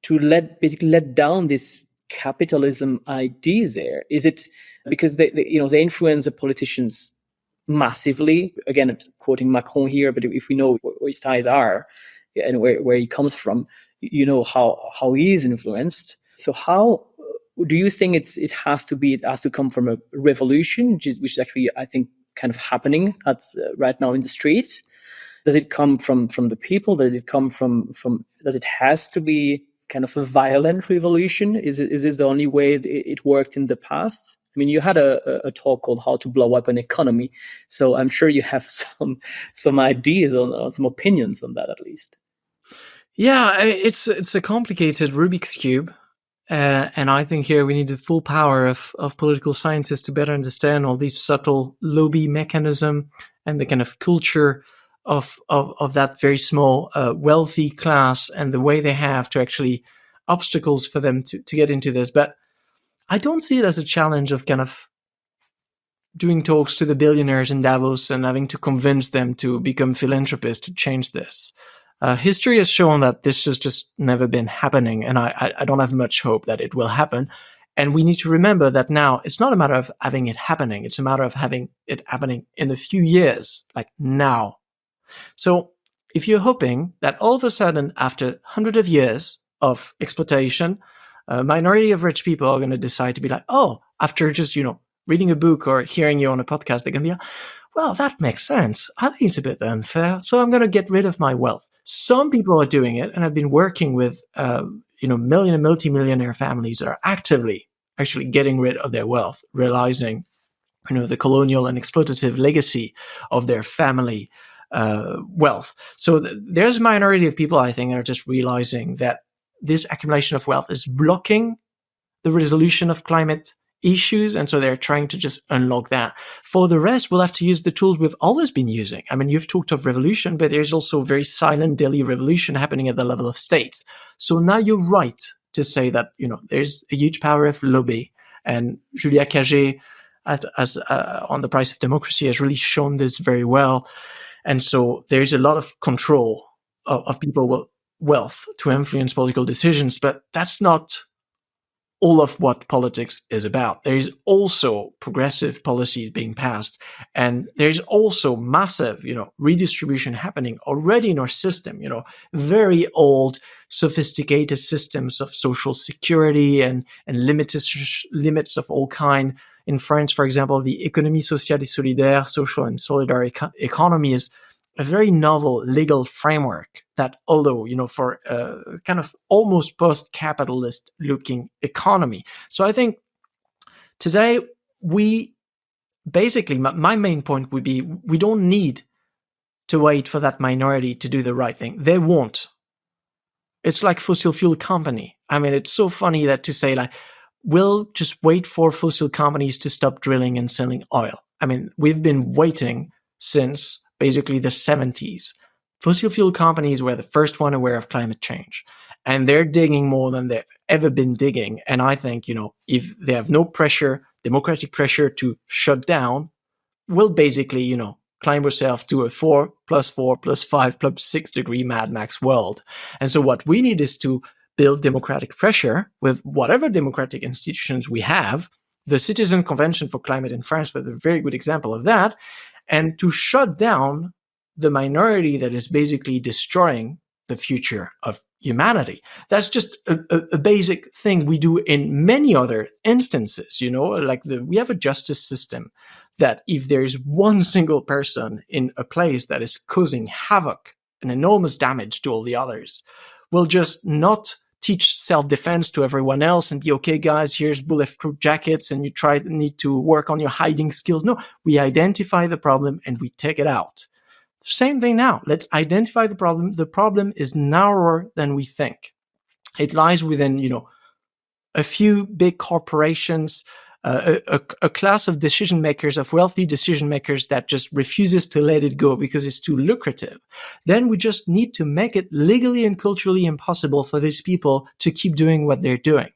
to let down this capitalism idea there? Is it because they influence the politicians massively? Again, I'm quoting Macron here, but if we know where his ties are and where he comes from, you know how he is influenced. So how do you think it has to come from a revolution, which is actually, I think, kind of happening right now in the streets? Does it come from the people? Does it come from does it has to be kind of a violent revolution? Is this the only way it worked in the past? I mean, you had a talk called How to Blow Up an Economy. So I'm sure you have some ideas or some opinions on that, at least. Yeah, it's a complicated Rubik's Cube. And I think here we need the full power of political scientists to better understand all these subtle lobby mechanism and the kind of culture of that very small wealthy class and the way they have to actually obstacles for them to get into this. But I don't see it as a challenge of kind of doing talks to the billionaires in Davos and having to convince them to become philanthropists to change this. History has shown that this has just never been happening, and I don't have much hope that it will happen. And we need to remember that now it's not a matter of having it happening. It's a matter of having it happening in a few years, like now. So if you're hoping that all of a sudden, after hundreds of years of exploitation, a minority of rich people are going to decide to be like, oh, after just, reading a book or hearing you on a podcast, they're going to be like, well, that makes sense. I think it's a bit unfair, so I'm going to get rid of my wealth. Some people are doing it, and I've been working with, million and multi-millionaire families that are actively actually getting rid of their wealth, realizing, the colonial and exploitative legacy of their family wealth. So there's a minority of people, I think, that are just realizing that this accumulation of wealth is blocking the resolution of climate issues, and so they're trying to just unlock that. For the rest, we'll have to use the tools we've always been using. I mean, you've talked of revolution, but there's also a very silent daily revolution happening at the level of states. So now you're right to say that, there's a huge power of lobby, and Julia Cagé on The Price of Democracy has really shown this very well. And so there's a lot of control of people's wealth to influence political decisions, but that's not all of what politics is about. There is also progressive policies being passed, and there's also massive, redistribution happening already in our system. Very old, sophisticated systems of social security and limits of all kind. In France, for example, the économie sociale et solidaire, social and solidary economy, is a very novel legal framework that, although, for a kind of almost post-capitalist looking economy. So I think today we basically, my main point would be, we don't need to wait for that minority to do the right thing. They won't. It's like fossil fuel company. I mean, it's so funny that to say we'll just wait for fossil companies to stop drilling and selling oil. I mean, we've been waiting since basically the 70s. Fossil fuel companies were the first one aware of climate change, and they're digging more than they've ever been digging. And I think, if they have no pressure, democratic pressure to shut down, we'll basically, climb ourselves to a 4 + 4 + 5 + 6 degree Mad Max world. And so what we need is to build democratic pressure with whatever democratic institutions we have. The Citizen Convention for Climate in France was a very good example of that. And to shut down the minority that is basically destroying the future of humanity. That's just a basic thing we do in many other instances, we have a justice system that if there's one single person in a place that is causing havoc and enormous damage to all the others, we'll just not teach self-defense to everyone else and be, okay, guys, here's bulletproof jackets and you need to work on your hiding skills. No, we identify the problem and we take it out. Same thing now. Let's identify the problem. The problem is narrower than we think. It lies within, a few big corporations, a class of decision makers, of wealthy decision makers that just refuses to let it go because it's too lucrative, then we just need to make it legally and culturally impossible for these people to keep doing what they're doing.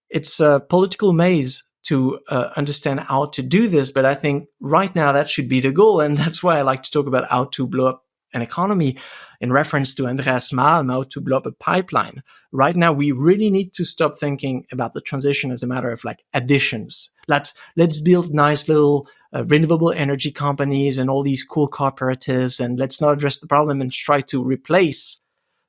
It's a political maze to understand how to do this, but I think right now that should be the goal. And that's why I like to talk about how to blow up an economy in reference to Andreas Malm, how to blow up a pipeline. Right now, we really need to stop thinking about the transition as a matter of like additions. Let's build nice little renewable energy companies and all these cool cooperatives, and let's not address the problem and try to replace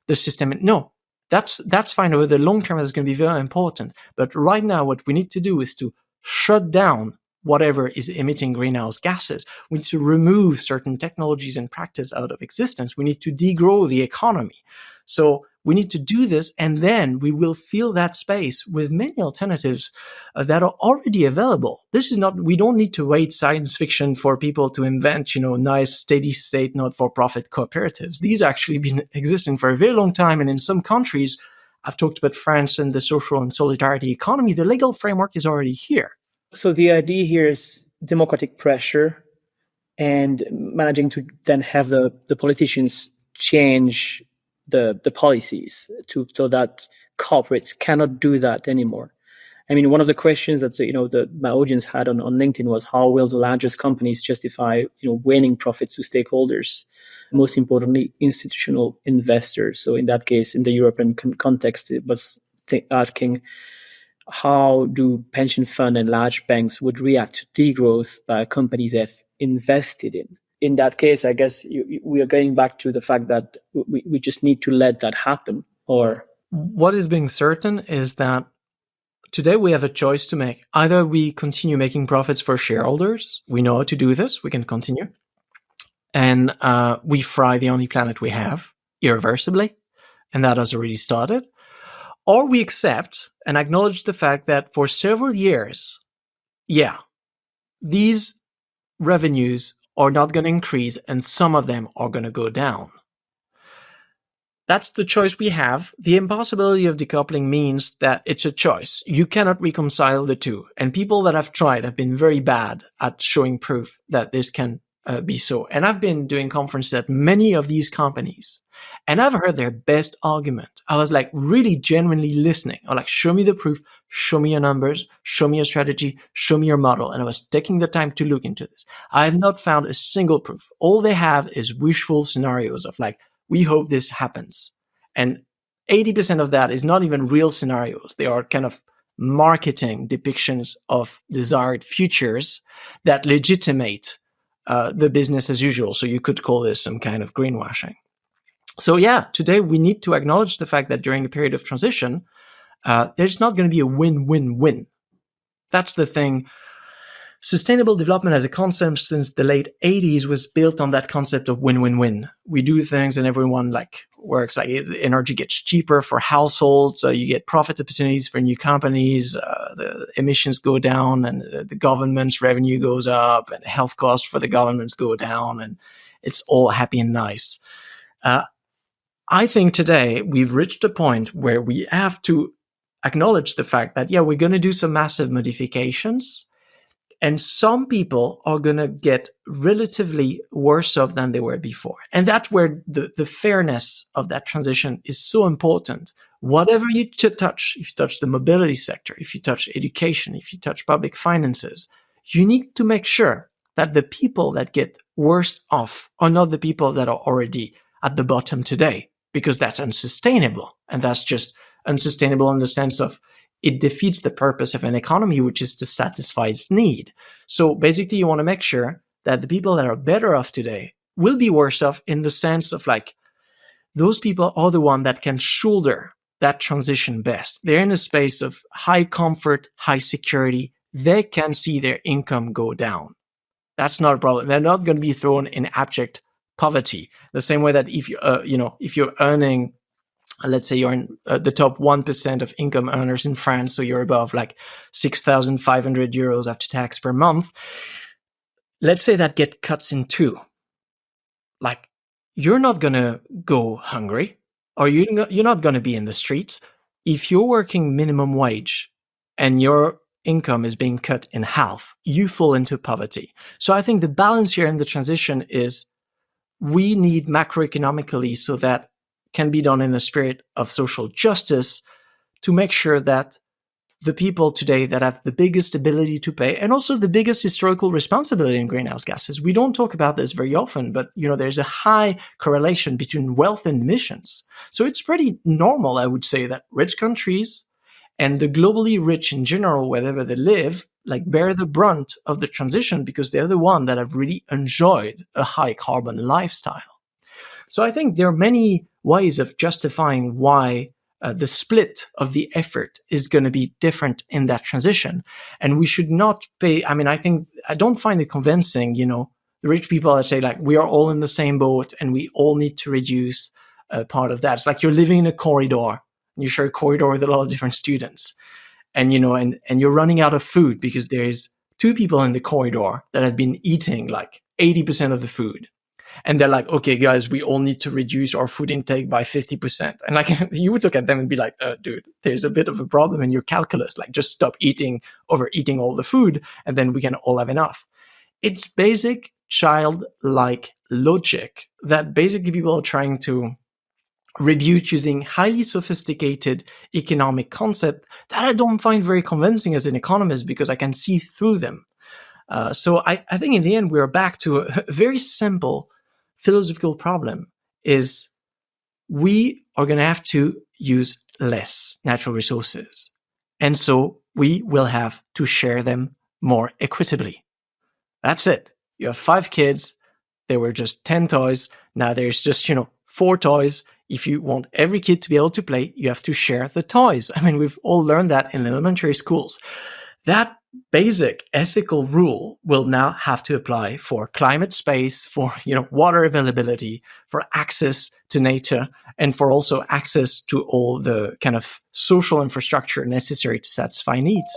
the system. No, that's fine. Over the long term, that's going to be very important. But right now, what we need to do is to shut down whatever is emitting greenhouse gases. We need to remove certain technologies and practice out of existence. We need to degrow the economy. So we need to do this, and then we will fill that space with many alternatives that are already available. This is not, we don't need to wait science fiction for people to invent, nice steady state, not for profit cooperatives. These actually been existing for a very long time. And in some countries, I've talked about France and the social and solidarity economy, the legal framework is already here. So the idea here is democratic pressure and managing to then have the politicians change the policies so that corporates cannot do that anymore. I mean, one of the questions that my audience had on LinkedIn was, how will the largest companies justify waning profits to stakeholders? Most importantly, institutional investors. So in that case, in the European context, it was asking, how do pension fund and large banks would react to degrowth by companies they've invested in? In that case, I guess we are going back to the fact that we just need to let that happen. Or what is being certain is that today we have a choice to make. Either we continue making profits for shareholders. We know how to do this. We can continue. And we fry the only planet we have irreversibly. And that has already started. Or we accept and acknowledge the fact that for several years, these revenues are not going to increase and some of them are going to go down. That's the choice we have. The impossibility of decoupling means that it's a choice. You cannot reconcile the two. And people that have tried have been very bad at showing proof that this can be so. And I've been doing conferences at many of these companies, and I've heard their best argument. I was like really genuinely listening. I was like, show me the proof, show me your numbers, show me your strategy, show me your model. And I was taking the time to look into this. I have not found a single proof. All they have is wishful scenarios of like, we hope this happens. And 80% of that is not even real scenarios. They are kind of marketing depictions of desired futures that legitimate the business as usual. So you could call this some kind of greenwashing. So today we need to acknowledge the fact that during a period of transition, there's not going to be a win-win-win. That's the thing. Sustainable development as a concept since the late 80s was built on that concept of win-win-win. We do things and everyone works, energy gets cheaper for households, you get profit opportunities for new companies, the emissions go down and the government's revenue goes up and health costs for the governments go down and it's all happy and nice. I think today we've reached a point where we have to acknowledge the fact that, we're going to do some massive modifications. And some people are going to get relatively worse off than they were before. And that's where the fairness of that transition is so important. Whatever you touch, if you touch the mobility sector, if you touch education, if you touch public finances, you need to make sure that the people that get worse off are not the people that are already at the bottom today, because that's unsustainable. And that's just unsustainable in the sense of it defeats the purpose of an economy, which is to satisfy its need. So basically, you want to make sure that the people that are better off today will be worse off in the sense of those people are the ones that can shoulder that transition best. They're in a space of high comfort, high security. They can see their income go down. That's not a problem. They're not going to be thrown in abject poverty. The same way that if you're earning, let's say you're in the top 1% of income earners in France, so you're above 6,500 euros after tax per month. Let's say that get cuts in two. You're not going to go hungry, or you're not going to be in the streets, if you're working minimum wage and your income is being cut in half, you fall into poverty. So I think the balance here in the transition is we need macroeconomically, so that can be done in the spirit of social justice, to make sure that the people today that have the biggest ability to pay and also the biggest historical responsibility in greenhouse gases. We don't talk about this very often, but there's a high correlation between wealth and emissions. So it's pretty normal, I would say, that rich countries and the globally rich in general, wherever they live, bear the brunt of the transition because they're the one that have really enjoyed a high carbon lifestyle. So I think there are many ways of justifying why the split of the effort is going to be different in that transition. And we should not pay, I don't find it convincing, the rich people that say we are all in the same boat and we all need to reduce part of that. It's like you're living in a corridor. You share a corridor with a lot of different students, and you're running out of food because there's two people in the corridor that have been eating 80% of the food. And they're like, okay, guys, we all need to reduce our food intake by 50%. And you would look at them and be like, dude, there's a bit of a problem in your calculus. Just stop overeating all the food, and then we can all have enough. It's basic childlike logic that basically people are trying to rebut using highly sophisticated economic concepts that I don't find very convincing as an economist because I can see through them. So I think in the end, we're back to a very simple philosophical problem, is we are going to have to use less natural resources. And so we will have to share them more equitably. That's it. You have 5 kids. There were just 10 toys. Now there's just, 4 toys. If you want every kid to be able to play, you have to share the toys. We've all learned that in elementary schools. That basic ethical rule will now have to apply for climate space, for water availability, for access to nature, and for also access to all the kind of social infrastructure necessary to satisfy needs.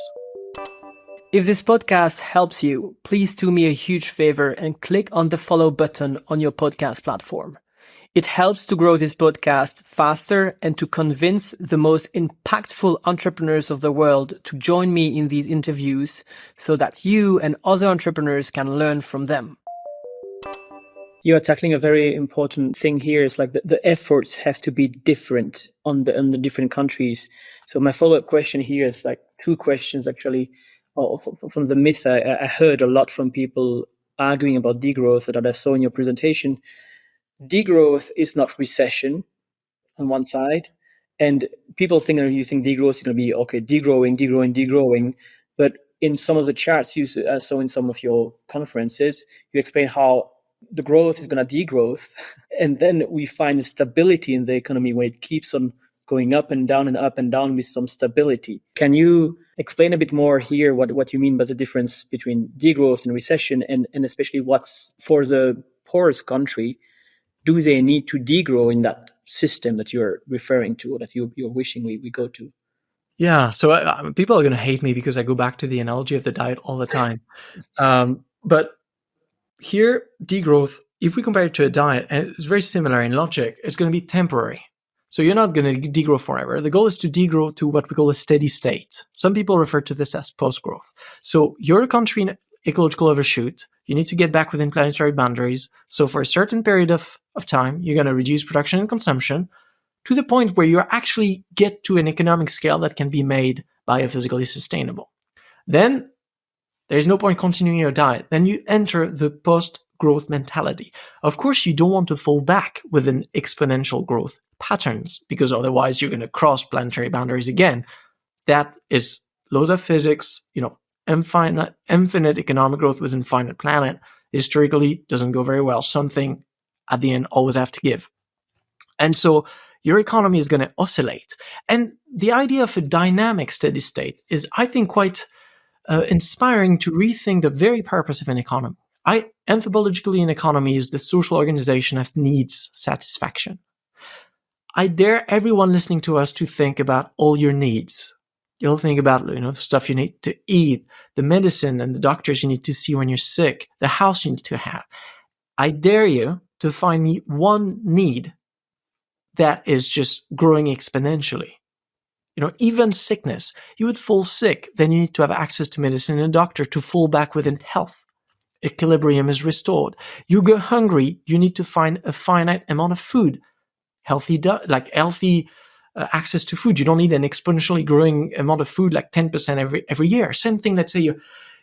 If this podcast helps you, please do me a huge favor and click on the follow button on your podcast platform. It helps to grow this podcast faster and to convince the most impactful entrepreneurs of the world to join me in these interviews so that you and other entrepreneurs can learn from them. You are tackling a very important thing here. It's the efforts have to be different on the different countries. So my follow-up question here is 2 questions actually. From the myth I heard a lot from people arguing about degrowth that I saw in your presentation. Degrowth is not recession on one side, and people think they're using degrowth is going to be degrowing. But in some of the charts you saw in some of your conferences, you explain how the growth is going to degrowth, and then we find stability in the economy when it keeps on going up and down with some stability. Can you explain a bit more here what you mean by the difference between degrowth and recession, and especially what's for the poorest country? Do they need to degrow in that system that you're referring to, or that you're wishing we go to? Yeah, so people are going to hate me because I go back to the analogy of the diet all the time. But here, degrowth, if we compare it to a diet, and it's very similar in logic, it's going to be temporary. So you're not going to degrow forever. The goal is to degrow to what we call a steady state. Some people refer to this as post-growth. So you're a country in ecological overshoot. You need to get back within planetary boundaries. So for a certain period of time, you're going to reduce production and consumption to the point where you actually get to an economic scale that can be made biophysically sustainable. Then there's no point continuing your diet. Then you enter the post-growth mentality. Of course, you don't want to fall back within exponential growth patterns, because otherwise you're going to cross planetary boundaries again. That is laws of physics, infinite economic growth within finite planet historically doesn't go very well. Something at the end always have to give. And so your economy is going to oscillate. And the idea of a dynamic steady state is, I think, quite inspiring to rethink the very purpose of an economy. Anthropologically, an economy is the social organization of needs satisfaction. I dare everyone listening to us to think about all your needs. You'll think about, the stuff you need to eat, the medicine and the doctors you need to see when you're sick, the house you need to have. I dare you to find me one need that is just growing exponentially. even sickness. You would fall sick, then you need to have access to medicine and a doctor to fall back within health. Equilibrium is restored. You go hungry, you need to find a finite amount of food. Healthy access to food. You don't need an exponentially growing amount of food, like 10% every year. Same thing, let's say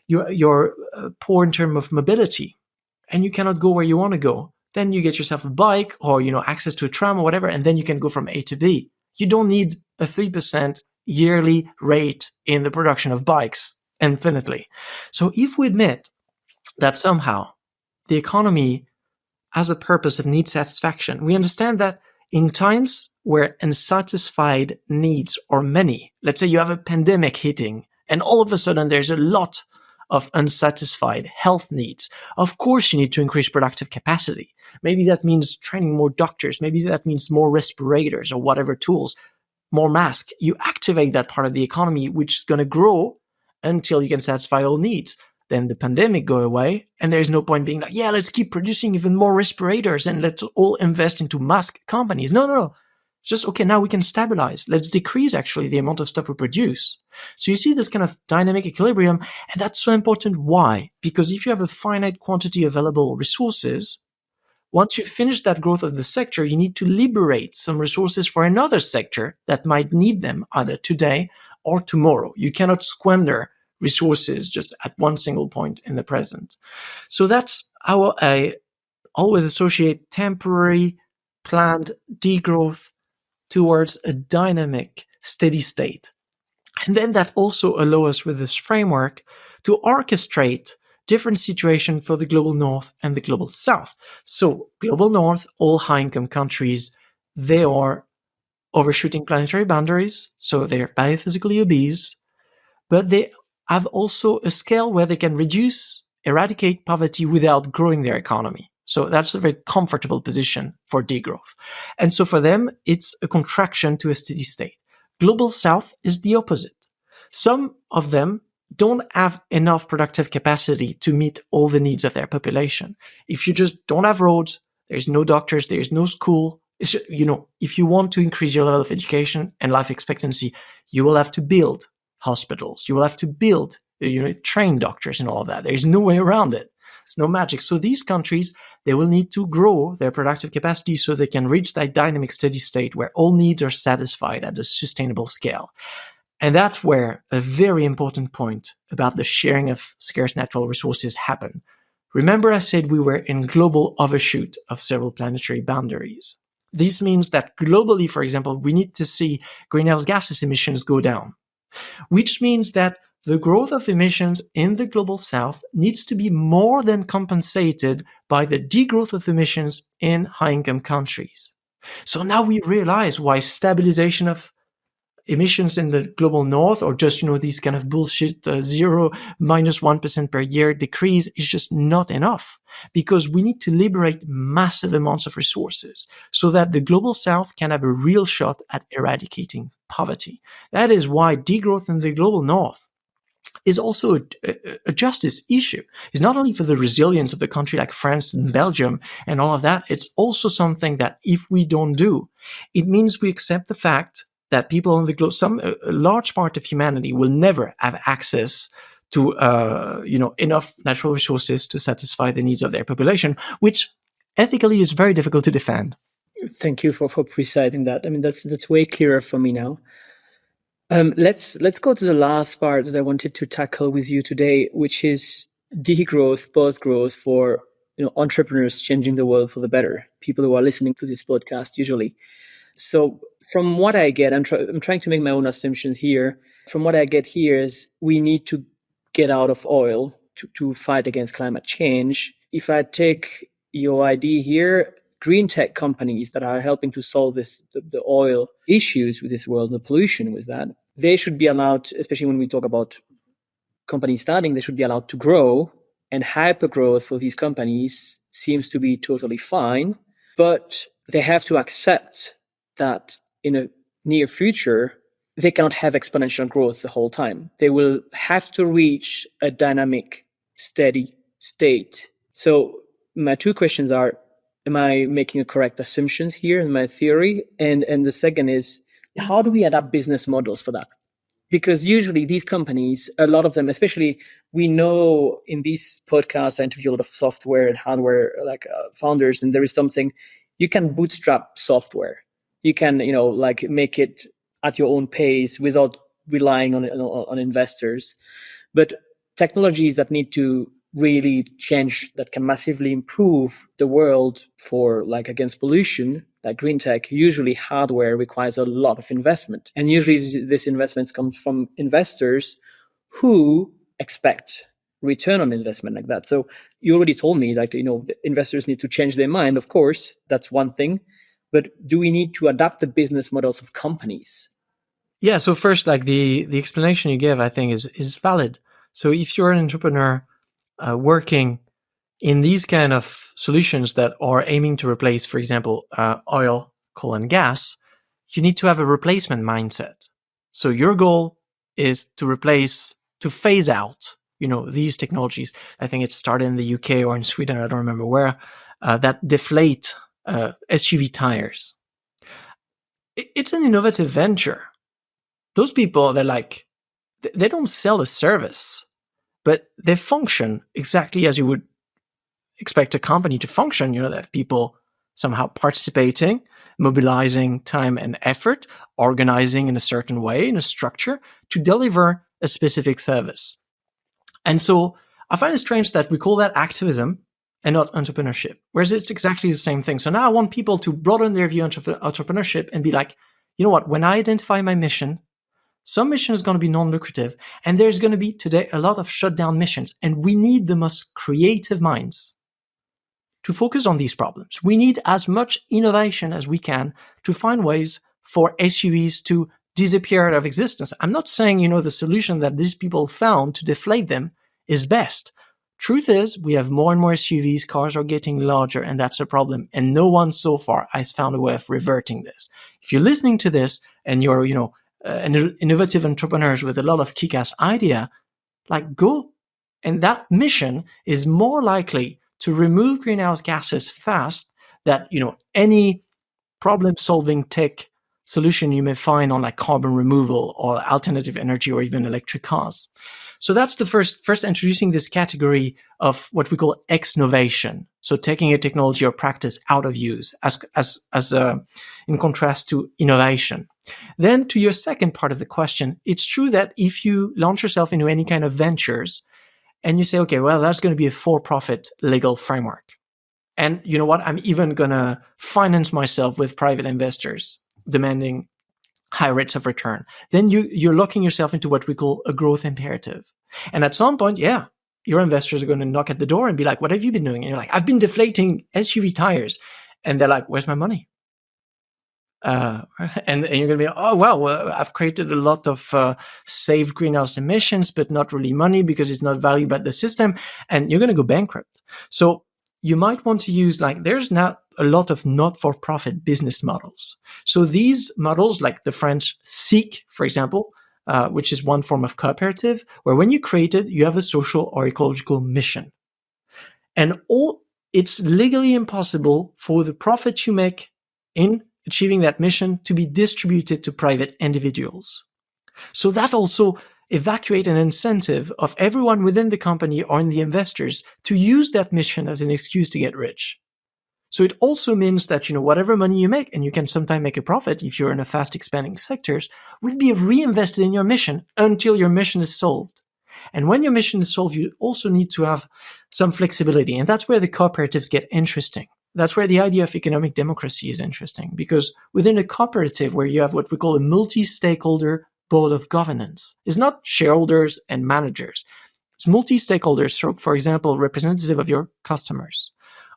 you're poor in terms of mobility and you cannot go where you want to go. Then you get yourself a bike or, access to a tram or whatever, and then you can go from A to B. You don't need a 3% yearly rate in the production of bikes infinitely. So if we admit that somehow the economy has a purpose of need satisfaction, we understand that in times where unsatisfied needs are many, let's say you have a pandemic hitting and all of a sudden there's a lot of unsatisfied health needs. Of course, you need to increase productive capacity. Maybe that means training more doctors. Maybe that means more respirators or whatever tools, more masks. You activate that part of the economy, which is going to grow until you can satisfy all needs. Then the pandemic go away and there's no point being like, yeah, let's keep producing even more respirators and let's all invest into mask companies. No. Just, okay, now we can stabilize. Let's decrease actually the amount of stuff we produce. So you see this kind of dynamic equilibrium, and that's so important. Why? Because if you have a finite quantity of available resources, once you finish that growth of the sector, you need to liberate some resources for another sector that might need them either today or tomorrow. You cannot squander resources just at one single point in the present. So that's how I always associate temporary planned degrowth towards a dynamic, steady state. And then that also allows us with this framework to orchestrate different situations for the global north and the global south. So global north, all high-income countries, they are overshooting planetary boundaries, so they're biophysically obese, but they have also a scale where they can eradicate poverty without growing their economy. So that's a very comfortable position for degrowth. And so for them, it's a contraction to a steady state. Global South is the opposite. Some of them don't have enough productive capacity to meet all the needs of their population. If you just don't have roads, there's no doctors, there's no school. It's just, if you want to increase your level of education and life expectancy, you will have to build hospitals. You will have to build, train doctors and all of that. There's no way around it. It's no magic. So these countries, they will need to grow their productive capacity so they can reach that dynamic steady state where all needs are satisfied at a sustainable scale. And that's where a very important point about the sharing of scarce natural resources happen. Remember I said we were in global overshoot of several planetary boundaries. This means that globally, for example, we need to see greenhouse gases emissions go down, which means that the growth of emissions in the global south needs to be more than compensated by the degrowth of emissions in high-income countries. So now we realize why stabilization of emissions in the global north, or just, these kind of bullshit 0, -1% per year decrease is just not enough, because we need to liberate massive amounts of resources so that the global south can have a real shot at eradicating poverty. That is why degrowth in the global north is also a justice issue. It's not only for the resilience of the country like France and Belgium and all of that, it's also something that if we don't do, it means we accept the fact that people on the globe, a large part of humanity will never have access to, enough natural resources to satisfy the needs of their population, which ethically is very difficult to defend. Thank you for precising that. I mean, that's way clearer for me now. Let's go to the last part that I wanted to tackle with you today, which is degrowth, post-growth for entrepreneurs changing the world for the better. People who are listening to this podcast usually. So from what I get, I'm trying to make my own assumptions here. From what I get here is we need to get out of oil to fight against climate change. If I take your idea here, green tech companies that are helping to solve the oil issues with this world, the pollution with that, they should be allowed, especially when we talk about companies starting, they should be allowed to grow, and hypergrowth for these companies seems to be totally fine, but they have to accept that in a near future, they cannot have exponential growth the whole time. They will have to reach a dynamic, steady state. So my two questions are, am I making a correct assumptions here in my theory? And the second is, How do we adapt business models for that? Because usually these companies, a lot of them, especially we know in these podcasts, I interview a lot of software and hardware founders, and there is something, you can bootstrap software. You can, make it at your own pace without relying on investors. But technologies that need to really change, that can massively improve the world for against pollution, like green tech, usually hardware requires a lot of investment. And usually this investment comes from investors who expect return on investment like that. So you already told me investors need to change their mind. Of course, that's one thing. But do we need to adapt the business models of companies? Yeah. So first, the explanation you give, I think is valid. So if you're an entrepreneur working in these kind of solutions that are aiming to replace, for example, oil, coal, and gas, you need to have a replacement mindset. So your goal is to phase out, these technologies. I think it started in the UK or in Sweden, I don't remember where, that deflate SUV tires. It's an innovative venture. Those people, they don't sell a service, but they function exactly as you would expect a company to function. They have people somehow participating, mobilizing time and effort, organizing in a certain way, in a structure, to deliver a specific service. And so I find it strange that we call that activism and not entrepreneurship, whereas it's exactly the same thing. So now I want people to broaden their view on entrepreneurship and be like, you know what, when I identify my mission, some mission is going to be non-lucrative, and there's going to be today a lot of shutdown missions, and we need the most creative minds to focus on these problems. We need as much innovation as we can to find ways for SUVs to disappear out of existence. I'm not saying, the solution that these people found to deflate them is best. Truth is, we have more and more SUVs, cars are getting larger, and that's a problem. And no one so far has found a way of reverting this. If you're listening to this and you're, an innovative entrepreneurs with a lot of kick-ass idea, go. And that mission is more likely to remove greenhouse gases fast than, any problem-solving tech solution you may find on carbon removal or alternative energy or even electric cars. So that's the first introducing this category of what we call ex-novation. So taking a technology or practice out of use as in contrast to innovation. Then to your second part of the question, it's true that if you launch yourself into any kind of ventures and you say, okay, well, that's going to be a for-profit legal framework. And you know what? I'm even going to finance myself with private investors demanding high rates of return. Then you're locking yourself into what we call a growth imperative. And at some point, your investors are going to knock at the door and be like, what have you been doing? And you're like, I've been deflating SUV tires. And they're like, where's my money? And you're going to be, oh, well, I've created a lot of saved greenhouse emissions, but not really money because it's not valued by the system. And you're going to go bankrupt. So you might want to use there's now a lot of not-for-profit business models. So these models, like the French SIC, for example, which is one form of cooperative, where when you create it, you have a social or ecological mission. And it's legally impossible for the profit you make in achieving that mission to be distributed to private individuals. So that also evacuate an incentive of everyone within the company or in the investors to use that mission as an excuse to get rich. So it also means that, whatever money you make, and you can sometimes make a profit if you're in a fast expanding sectors, will be reinvested in your mission until your mission is solved. And when your mission is solved, you also need to have some flexibility. And that's where the cooperatives get interesting. That's where the idea of economic democracy is interesting, because within a cooperative where you have what we call a multi-stakeholder board of governance, it's not shareholders and managers. It's multi-stakeholders, so for example, representative of your customers,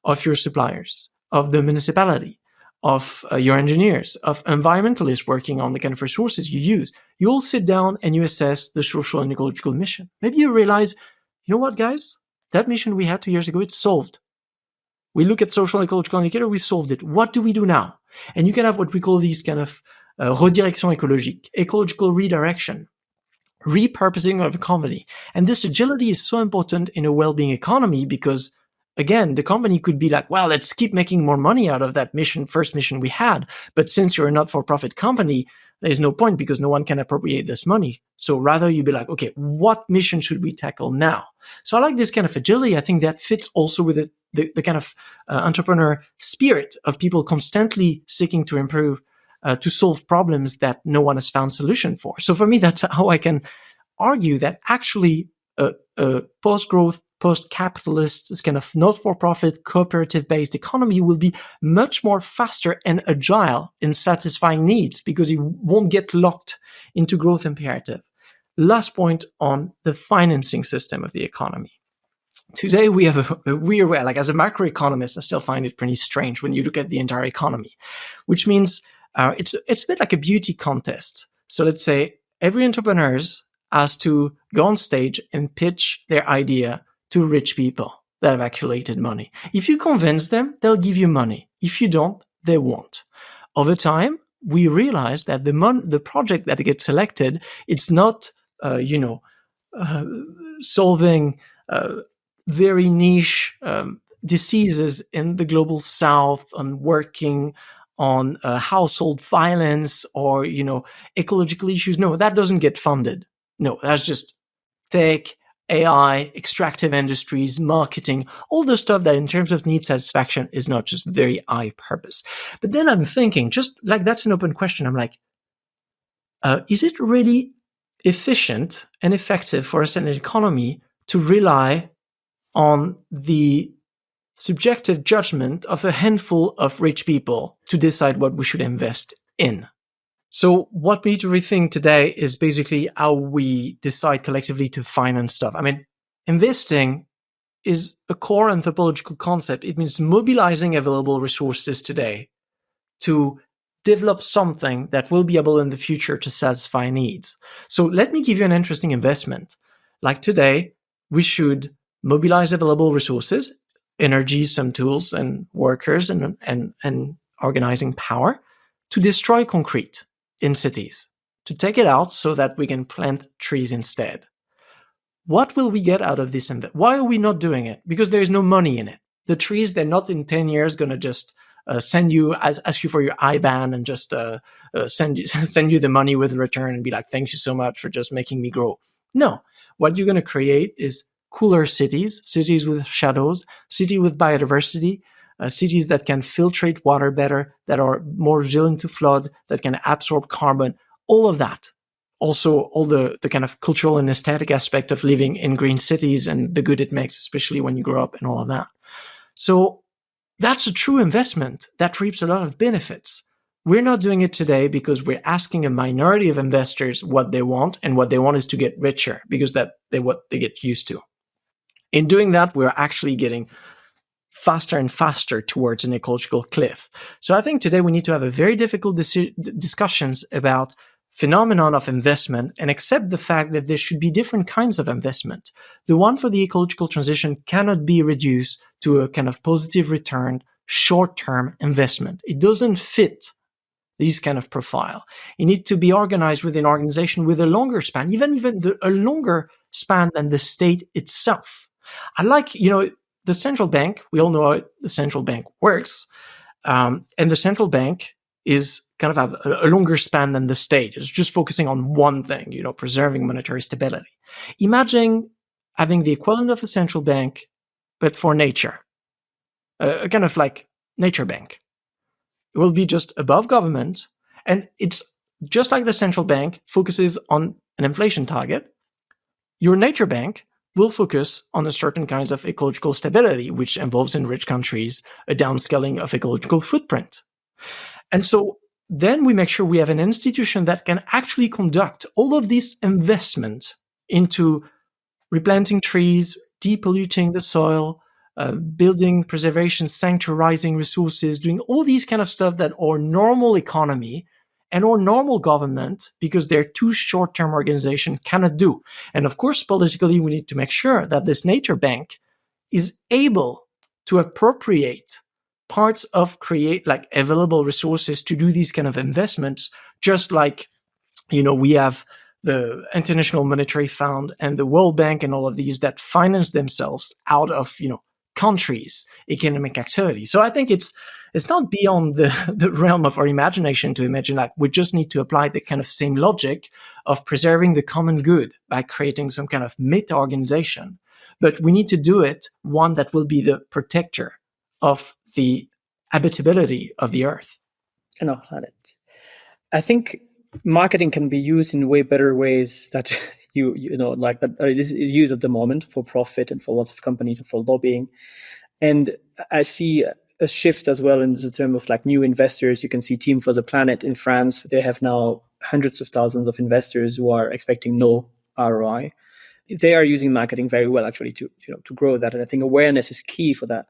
of your suppliers, of the municipality, of your engineers, of environmentalists working on the kind of resources you use. You all sit down and you assess the social and ecological mission. Maybe you realize, you know what, guys? That mission we had 2 years ago, it's solved. We look at social and ecological indicator, we solved it. What do we do now? And you can have what we call these kind of redirection écologique, ecological redirection, repurposing of a company. And this agility is so important in a well-being economy because again, the company could be like, well, let's keep making more money out of that first mission we had. But since you're a not-for-profit company, there's no point because no one can appropriate this money. So rather you be like, okay, what mission should we tackle now? So I like this kind of agility. I think that fits also with the kind of entrepreneur spirit of people constantly seeking to improve, to solve problems that no one has found solution for. So for me, that's how I can argue that actually a post-growth, post-capitalist, this kind of not-for-profit, cooperative-based economy will be much more faster and agile in satisfying needs because it won't get locked into growth imperative. Last point on the financing system of the economy. Today we have a weird way, like as a macroeconomist, I still find it pretty strange when you look at the entire economy, which means it's a bit like a beauty contest. So let's say every entrepreneur has to go on stage and pitch their idea to rich people that have accumulated money. If you convince them, they'll give you money. If you don't, they won't. Over time, we realize that the project that gets selected, it's not, solving very niche diseases in the global south and working on household violence or, ecological issues. No, that doesn't get funded. No, that's just tech, AI, extractive industries, marketing, all the stuff that in terms of need satisfaction is not just very high purpose. But then I'm thinking, just like that's an open question. I'm like, is it really efficient and effective for us in an economy to rely on the subjective judgment of a handful of rich people to decide what we should invest in? So what we need to rethink today is basically how we decide collectively to finance stuff. I mean, investing is a core anthropological concept. It means mobilizing available resources today to develop something that will be able in the future to satisfy needs. So let me give you an interesting investment. Like today, we should mobilize available resources, energy, some tools and workers and organizing power to destroy concrete in cities, to take it out so that we can plant trees instead. What will we get out of this? Why are we not doing it? Because there is no money in it. The trees, they're not in 10 years going to just ask you for your IBAN and just send you the money with return and be like, thank you so much for just making me grow. No, what you're going to create is cooler cities with shadows, city with biodiversity, cities that can filtrate water better, that are more resilient to flood, that can absorb carbon, all of that. Also, all the kind of cultural and aesthetic aspect of living in green cities and the good it makes, especially when you grow up and all of that. So that's a true investment that reaps a lot of benefits. We're not doing it today because we're asking a minority of investors what they want, and what they want is to get richer because what they get used to. In doing that, we're actually getting faster and faster towards an ecological cliff. So I think today we need to have a very difficult discussions about phenomenon of investment and accept the fact that there should be different kinds of investment. The one for the ecological transition cannot be reduced to a kind of positive return, short-term investment. It doesn't fit these kind of profile. You need to be organized with an organization with a longer span, even a longer span than the state itself. I like, the central bank, we all know how the central bank works. And the central bank is kind of have a longer span than the state. It's just focusing on one thing, preserving monetary stability. Imagine having the equivalent of a central bank, but for nature, a kind of like nature bank. It will be just above government, and it's just like the central bank focuses on an inflation target. Your nature bank will focus on a certain kinds of ecological stability, which involves in rich countries a downscaling of ecological footprint. And so then we make sure we have an institution that can actually conduct all of these investment into replanting trees, depolluting the soil, building preservation, sanctuarizing resources, doing all these kind of stuff that our normal economy and our normal government, because they're too short-term organization, cannot do. And of course, politically, we need to make sure that this nature bank is able to appropriate parts of available resources to do these kind of investments, just like, we have the International Monetary Fund and the World Bank and all of these that finance themselves out of, countries' economic activity. So I think it's not beyond the realm of our imagination to imagine like we just need to apply the kind of same logic of preserving the common good by creating some kind of meta-organization. But we need to do it one that will be the protector of the habitability of the earth. And I'll add it. I think marketing can be used in way better ways that you know, like that it is used at the moment for profit and for lots of companies and for lobbying. And I see a shift as well in the term of like new investors. You can see Team for the Planet in France. They have now hundreds of thousands of investors who are expecting no ROI. They are using marketing very well actually to grow that. And I think awareness is key for that.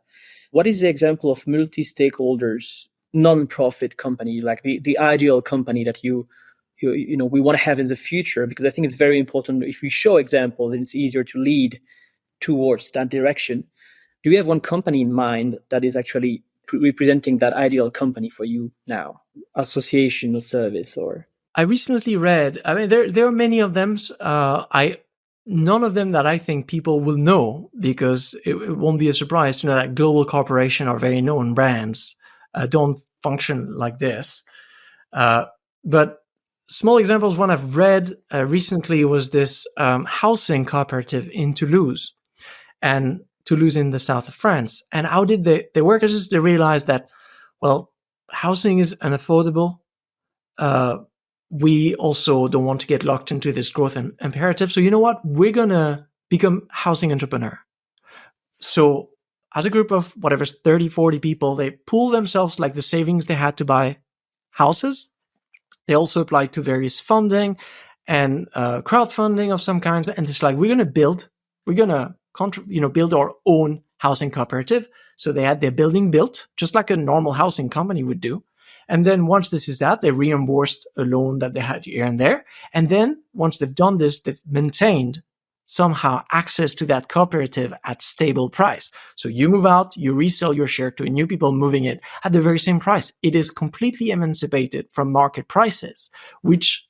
What is the example of multi-stakeholders, non-profit company, like the ideal company that we want to have in the future? Because I think it's very important. If we show examples, then it's easier to lead towards that direction. Do you have one company in mind that is actually representing that ideal company for you now? Association or service or? I recently read, I mean, there are many of them. None of them that I think people will know, because it won't be a surprise to know that global corporation or very known brands don't function like this. But small examples, one I've read recently was this housing cooperative in Toulouse, and Toulouse in the south of France. And how did they work? Is just they realized that, well, housing is unaffordable. We also don't want to get locked into this growth imperative. So you know what? We're going to become housing entrepreneur. So as a group of whatever, 30, 40 people, they pool themselves like the savings they had to buy houses. They also applied to various funding and crowdfunding of some kinds. And it's like, we're going to build our own housing cooperative. So they had their building built just like a normal housing company would do. And then once this is that, they reimbursed a loan that they had here and there. And then once they've done this, they've maintained somehow access to that cooperative at stable price. So you move out, you resell your share to new people moving it at the very same price. It is completely emancipated from market prices, which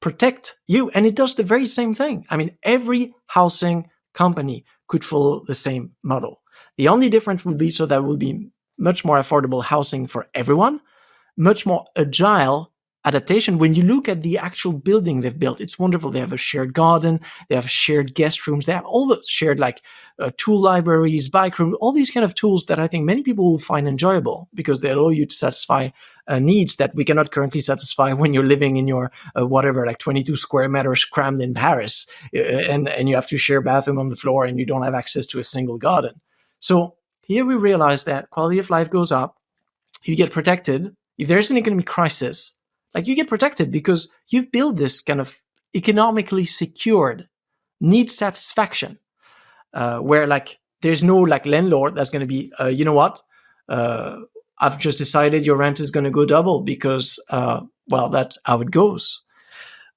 protect you. And it does the very same thing. I mean, every housing company could follow the same model. The only difference would be so that will be much more affordable housing for everyone, much more agile adaptation. When you look at the actual building they've built, it's wonderful. They have a shared garden, they have shared guest rooms, they have all the shared tool libraries, bike rooms, all these kind of tools that I think many people will find enjoyable because they allow you to satisfy needs that we cannot currently satisfy when you're living in your 22 square meters crammed in Paris, and you have to share a bathroom on the floor and you don't have access to a single garden. So here we realize that quality of life goes up, you get protected. If there's an economic crisis, you get protected because you've built this kind of economically secured need satisfaction, where there's no landlord that's going to be, I've just decided your rent is going to go double because, that's how it goes,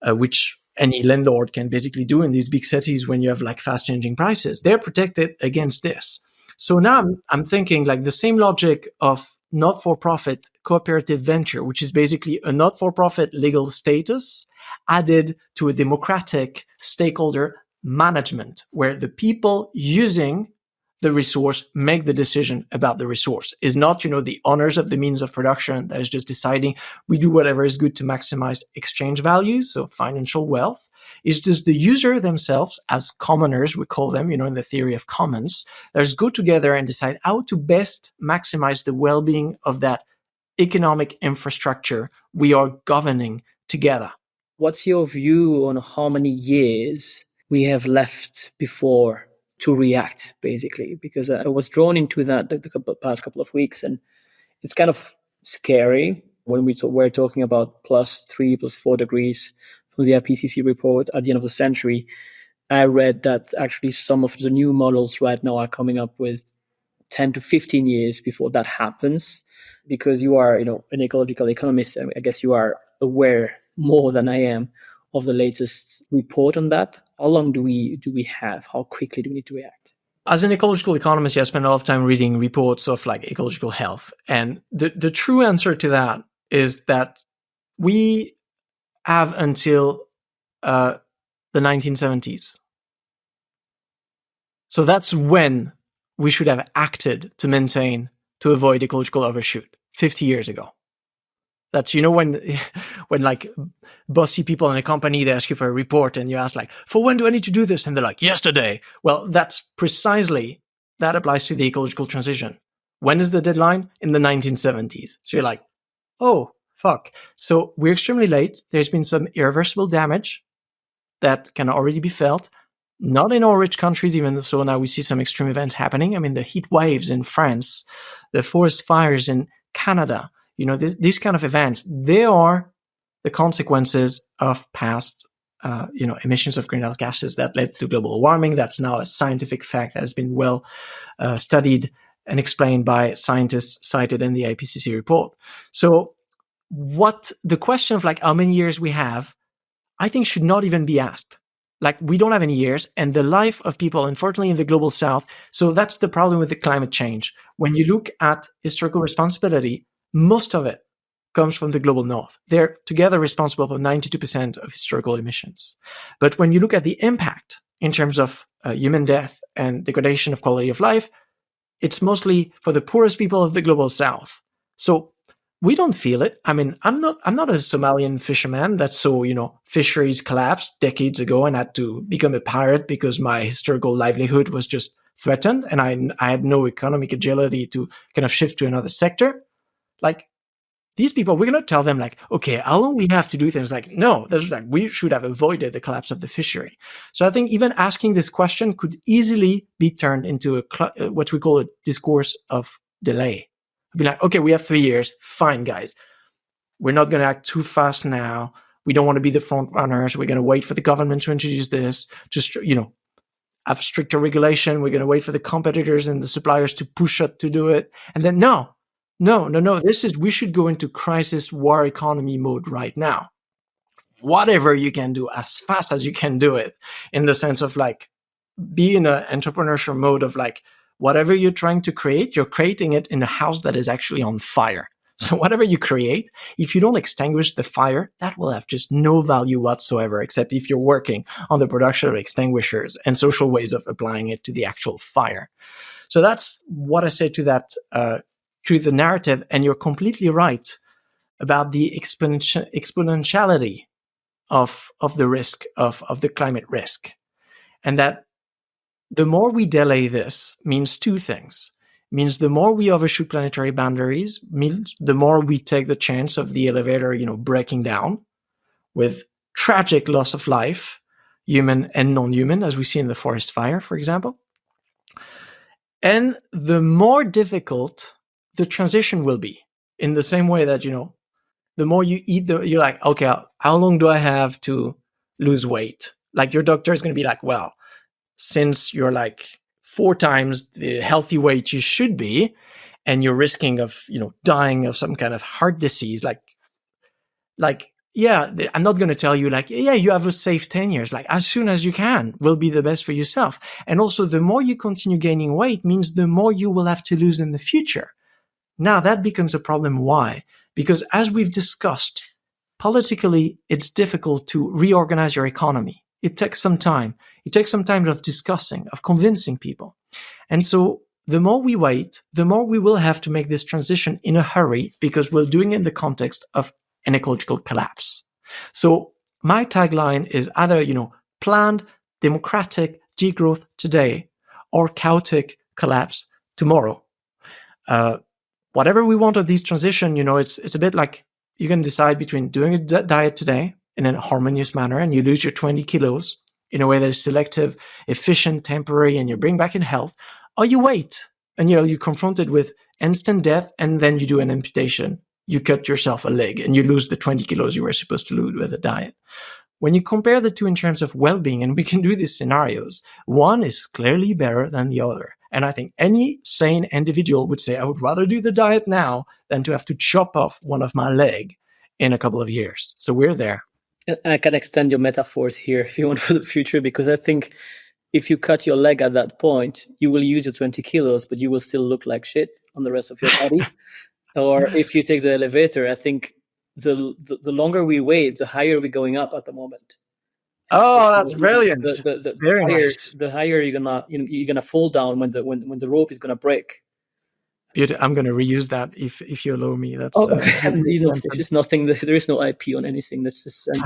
which any landlord can basically do in these big cities when you have fast changing prices. They're protected against this. So now I'm thinking the same logic of not-for-profit cooperative venture, which is basically a not-for-profit legal status added to a democratic stakeholder management, where the people using the resource make the decision about the resource. Is not, the owners of the means of production that is just deciding we do whatever is good to maximize exchange value, so financial wealth. It's just the user themselves, as commoners, we call them, in the theory of commons, that just go together and decide how to best maximize the well-being of that economic infrastructure we are governing together. What's your view on how many years we have left before to react, basically? Because I was drawn into that the past couple of weeks, and it's kind of scary when we're talking about +3, +4 degrees from the IPCC report at the end of the century. I read that actually some of the new models right now are coming up with 10 to 15 years before that happens. Because you are, an ecological economist, I guess you are aware more than I am of the latest report on that. How long do we have? How quickly do we need to react? As an ecological economist, I spend a lot of time reading reports of ecological health. And the true answer to that is that we have until the 1970s. So that's when we should have acted to avoid ecological overshoot 50 years ago. That's, when like bossy people in a company, they ask you for a report and you ask like, for when do I need to do this? And they're like, yesterday. Well, that applies to the ecological transition. When is the deadline? In the 1970s. So you're like, oh, fuck. So we're extremely late. There's been some irreversible damage that can already be felt. Not in all rich countries, even so now we see some extreme events happening. I mean, the heat waves in France, the forest fires in Canada, these kind of events, they are the consequences of past, emissions of greenhouse gases that led to global warming. That's now a scientific fact that has been well studied and explained by scientists cited in the IPCC report. So the question of like how many years we have, I think should not even be asked. Like, we don't have any years, and the life of people, unfortunately, in the global south. So that's the problem with the climate change. When you look at historical responsibility, most of it comes from the global north. They're together responsible for 92% of historical emissions. But when you look at the impact in terms of human death and degradation of quality of life, it's mostly for the poorest people of the global south. So we don't feel it. I mean, I'm not a Somalian fisherman that saw, fisheries collapsed decades ago and had to become a pirate because my historical livelihood was just threatened and I had no economic agility to kind of shift to another sector. Like, these people, we're going to tell them like, okay, how long we have to do things? Like, no, that's like, we should have avoided the collapse of the fishery. So I think even asking this question could easily be turned into what we call a discourse of delay. Be like, okay, we have 3 years. Fine, guys. We're not going to act too fast now. We don't want to be the front runners. We're going to wait for the government to introduce this, to, have stricter regulation. We're going to wait for the competitors and the suppliers to push us to do it. And then, no. We should go into crisis war economy mode right now. Whatever you can do as fast as you can do it, in the sense of like, be in an entrepreneurial mode of like, whatever you're trying to create, you're creating it in a house that is actually on fire. So whatever you create, if you don't extinguish the fire, that will have just no value whatsoever, except if you're working on the production of extinguishers and social ways of applying it to the actual fire. So that's what I say to that, to the narrative. And you're completely right about the exponentiality of the risk, of the climate risk. And that the more we delay this means two things. Means the more we overshoot planetary boundaries, means the more we take the chance of the elevator, breaking down with tragic loss of life, human and non-human, as we see in the forest fire, for example. And the more difficult the transition will be, in the same way that, the more you eat, you're like, okay, how long do I have to lose weight? Like, your doctor is going to be like, well, since you're like 4 times the healthy weight you should be, and you're risking of, dying of some kind of heart disease, yeah, I'm not going to tell you like, yeah, you have a safe 10 years, like as soon as you can will be the best for yourself. And also the more you continue gaining weight means the more you will have to lose in the future. Now that becomes a problem. Why? Because as we've discussed, politically, it's difficult to reorganize your economy. It takes some time. It takes some time of discussing, of convincing people. And so the more we wait, the more we will have to make this transition in a hurry, because we're doing it in the context of an ecological collapse. So my tagline is either, planned, democratic degrowth today, or chaotic collapse tomorrow. Whatever we want of this transition, it's a bit like you can decide between doing a diet today in a harmonious manner, and you lose your 20 kilos in a way that is selective, efficient, temporary, and you bring back in health, or you wait and you're confronted with instant death, and then you do an amputation. You cut yourself a leg and you lose the 20 kilos you were supposed to lose with a diet. When you compare the two in terms of well-being, and we can do these scenarios, one is clearly better than the other. And I think any sane individual would say, I would rather do the diet now than to have to chop off one of my leg in a couple of years. So we're there. And I can extend your metaphors here if you want for the future, because I think if you cut your leg at that point, you will use your 20 kilos, but you will still look like shit on the rest of your body. Or if you take the elevator, I think the longer we wait, the higher we're going up at the moment. Oh, that's brilliant. The Very higher, nice. the higher you're gonna fall down when the rope is gonna break. I'm going to reuse that if you allow me. That's There is nothing. There is no IP on anything. I'm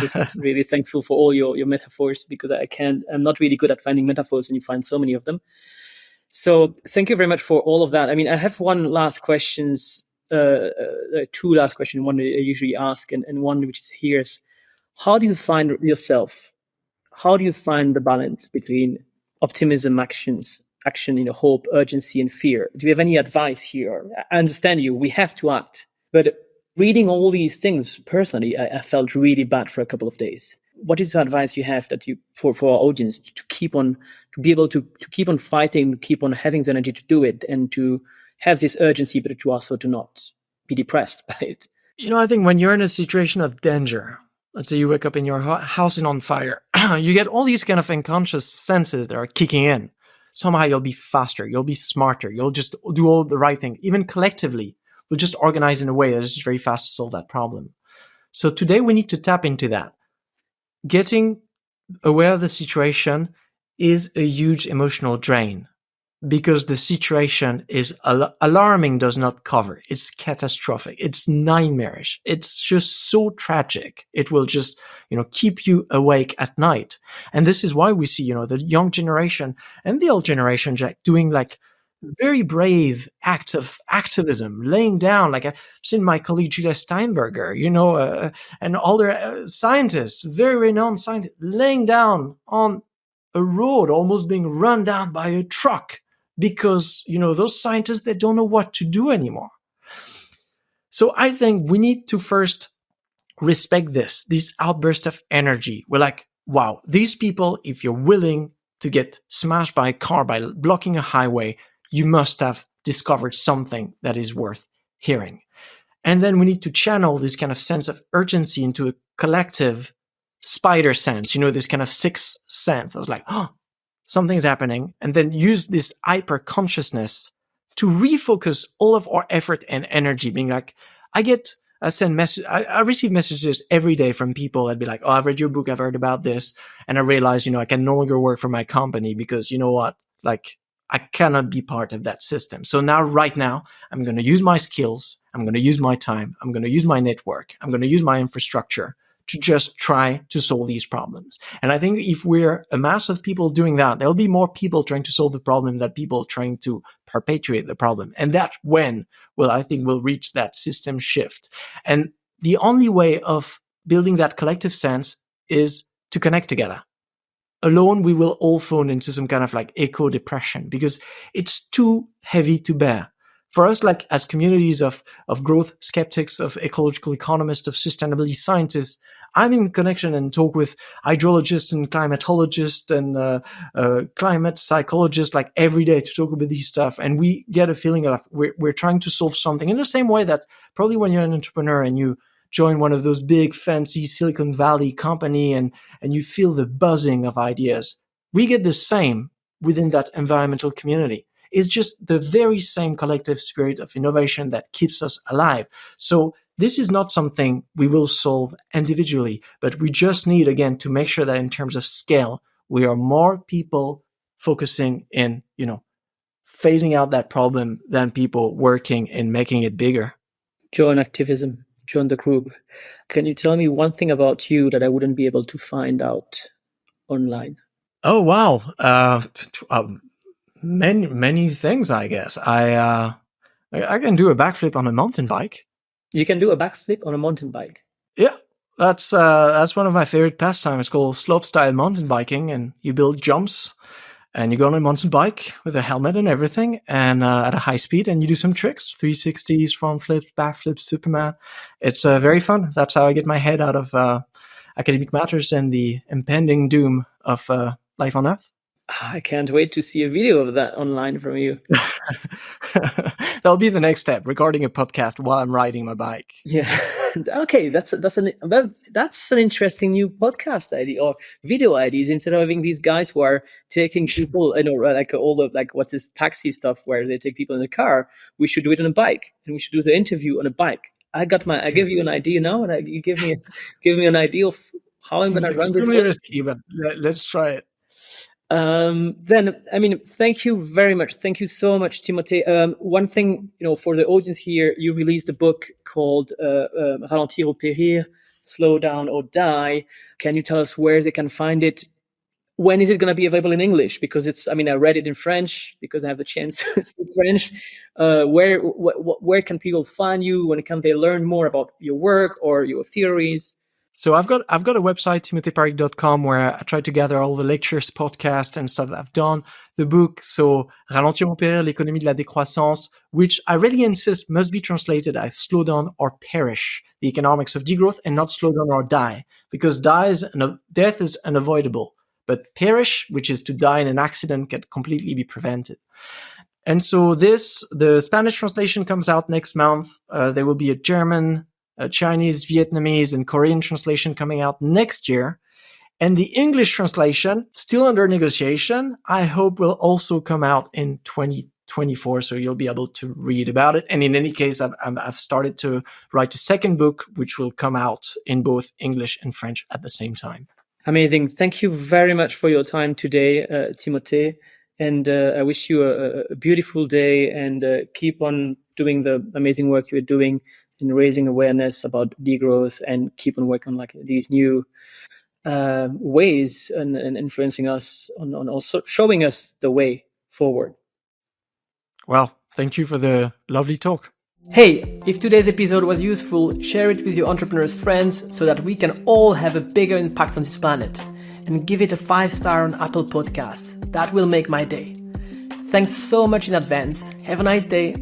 just really thankful for all your metaphors, because I'm not really good at finding metaphors, and you find so many of them. So thank you very much for all of that. I mean, I have one last questions, two last questions. One I usually ask, and one which is here is, how do you find yourself? How do you find the balance between optimism, action, hope, urgency, and fear? Do you have any advice here? I understand you. We have to act, but reading all these things personally, I felt really bad for a couple of days. What is the advice you have that for our audience to be able to keep on fighting, to keep on having the energy to do it, and to have this urgency, but to also to not be depressed by it? I think when you're in a situation of danger, let's say you wake up in your house is on fire, you get all these kind of unconscious senses that are kicking in. Somehow you'll be faster, you'll be smarter, you'll just do all the right thing. Even collectively, we'll just organize in a way that is just very fast to solve that problem. So today we need to tap into that. Getting aware of the situation is a huge emotional drain, because the situation is alarming, does not cover. It's catastrophic. It's nightmarish. It's just so tragic. It will just, keep you awake at night. And this is why we see, the young generation and the old generation doing like very brave acts of activism, laying down, like I've seen my colleague Julia Steinberger, and other scientists, very renowned scientists, laying down on a road, almost being run down by a truck, because, those scientists, they don't know what to do anymore. So I think we need to first respect this outburst of energy. We're like, wow, these people, if you're willing to get smashed by a car by blocking a highway, you must have discovered something that is worth hearing. And then we need to channel this kind of sense of urgency into a collective spider sense, this kind of sixth sense. I was like, something's happening, and then use this hyper consciousness to refocus all of our effort and energy, being like, I receive messages every day from people that'd be like, I've read your book, I've heard about this, and I realize, I can no longer work for my company because you know what, like, I cannot be part of that system. So right now, I'm going to use my skills, I'm going to use my time, I'm going to use my network, I'm going to use my infrastructure to just try to solve these problems. And I think if we're a mass of people doing that, there'll be more people trying to solve the problem than people trying to perpetuate the problem. And that's when, I think we'll reach that system shift. And the only way of building that collective sense is to connect together. Alone, we will all fall into some kind of like eco depression because it's too heavy to bear. For us, like as communities of growth skeptics, of ecological economists, of sustainability scientists, I'm in connection and talk with hydrologists and climatologists and climate psychologists like every day to talk about these stuff. And we get a feeling of we're trying to solve something in the same way that probably when you're an entrepreneur and you join one of those big fancy Silicon Valley company and you feel the buzzing of ideas, we get the same within that environmental community. It's just the very same collective spirit of innovation that keeps us alive. So this is not something we will solve individually, but we just need, again, to make sure that in terms of scale, we are more people focusing in, phasing out that problem than people working in making it bigger. Join activism, join the group. Can you tell me one thing about you that I wouldn't be able to find out online? Oh, wow. Many things, I guess. I can do a backflip on a mountain bike. You can do a backflip on a mountain bike? Yeah, that's one of my favorite pastimes. It's called slopestyle mountain biking, and you build jumps, and you go on a mountain bike with a helmet and everything, and at a high speed, and you do some tricks, 360s, front flips, backflips, Superman. It's very fun. That's how I get my head out of academic matters and the impending doom of life on Earth. I can't wait to see a video of that online from you. That'll be the next step, recording a podcast while I'm riding my bike. Yeah. Okay, that's an interesting new podcast idea or video ideas, instead of having these guys who are taking people, like all the what's this taxi stuff where they take people in the car. We should do it on a bike, and we should do the interview on a bike. I give you an idea now, and you give me an idea of how I'm going to Seems run this extremely book. risky, but let's try it. Then, I mean, thank you very much. Thank you so much, Timothée. One thing, for the audience here, you released a book called Ralentir ou Périr, Slow Down or Die. Can you tell us where they can find it? When is it going to be available in English? Because I read it in French because I have the chance to speak French. Where can people find you? When can they learn more about your work or your theories? So I've got a website, timotheeparrique.com, where I try to gather all the lectures, podcasts, and stuff that I've done. The book, so Ralentir ou Périr, l'économie de la décroissance, which I really insist must be translated as slow down or perish, the economics of degrowth, and not slow down or die, because death is unavoidable. But perish, which is to die in an accident, can completely be prevented. And so the Spanish translation comes out next month. There will be a German, Chinese, Vietnamese, and Korean translation coming out next year. And the English translation, still under negotiation, I hope will also come out in 2024, so you'll be able to read about it. And in any case, I've started to write a second book, which will come out in both English and French at the same time. Amazing. Thank you very much for your time today, Timothée. And I wish you a beautiful day, and keep on doing the amazing work you're doing in raising awareness about degrowth, and keep on working on these new ways and influencing us on also showing us the way forward. Well, thank you for the lovely talk. Hey, if today's episode was useful, share it with your entrepreneurs' friends so that we can all have a bigger impact on this planet. And give it a 5-star on Apple Podcasts. That will make my day. Thanks so much in advance. Have a nice day.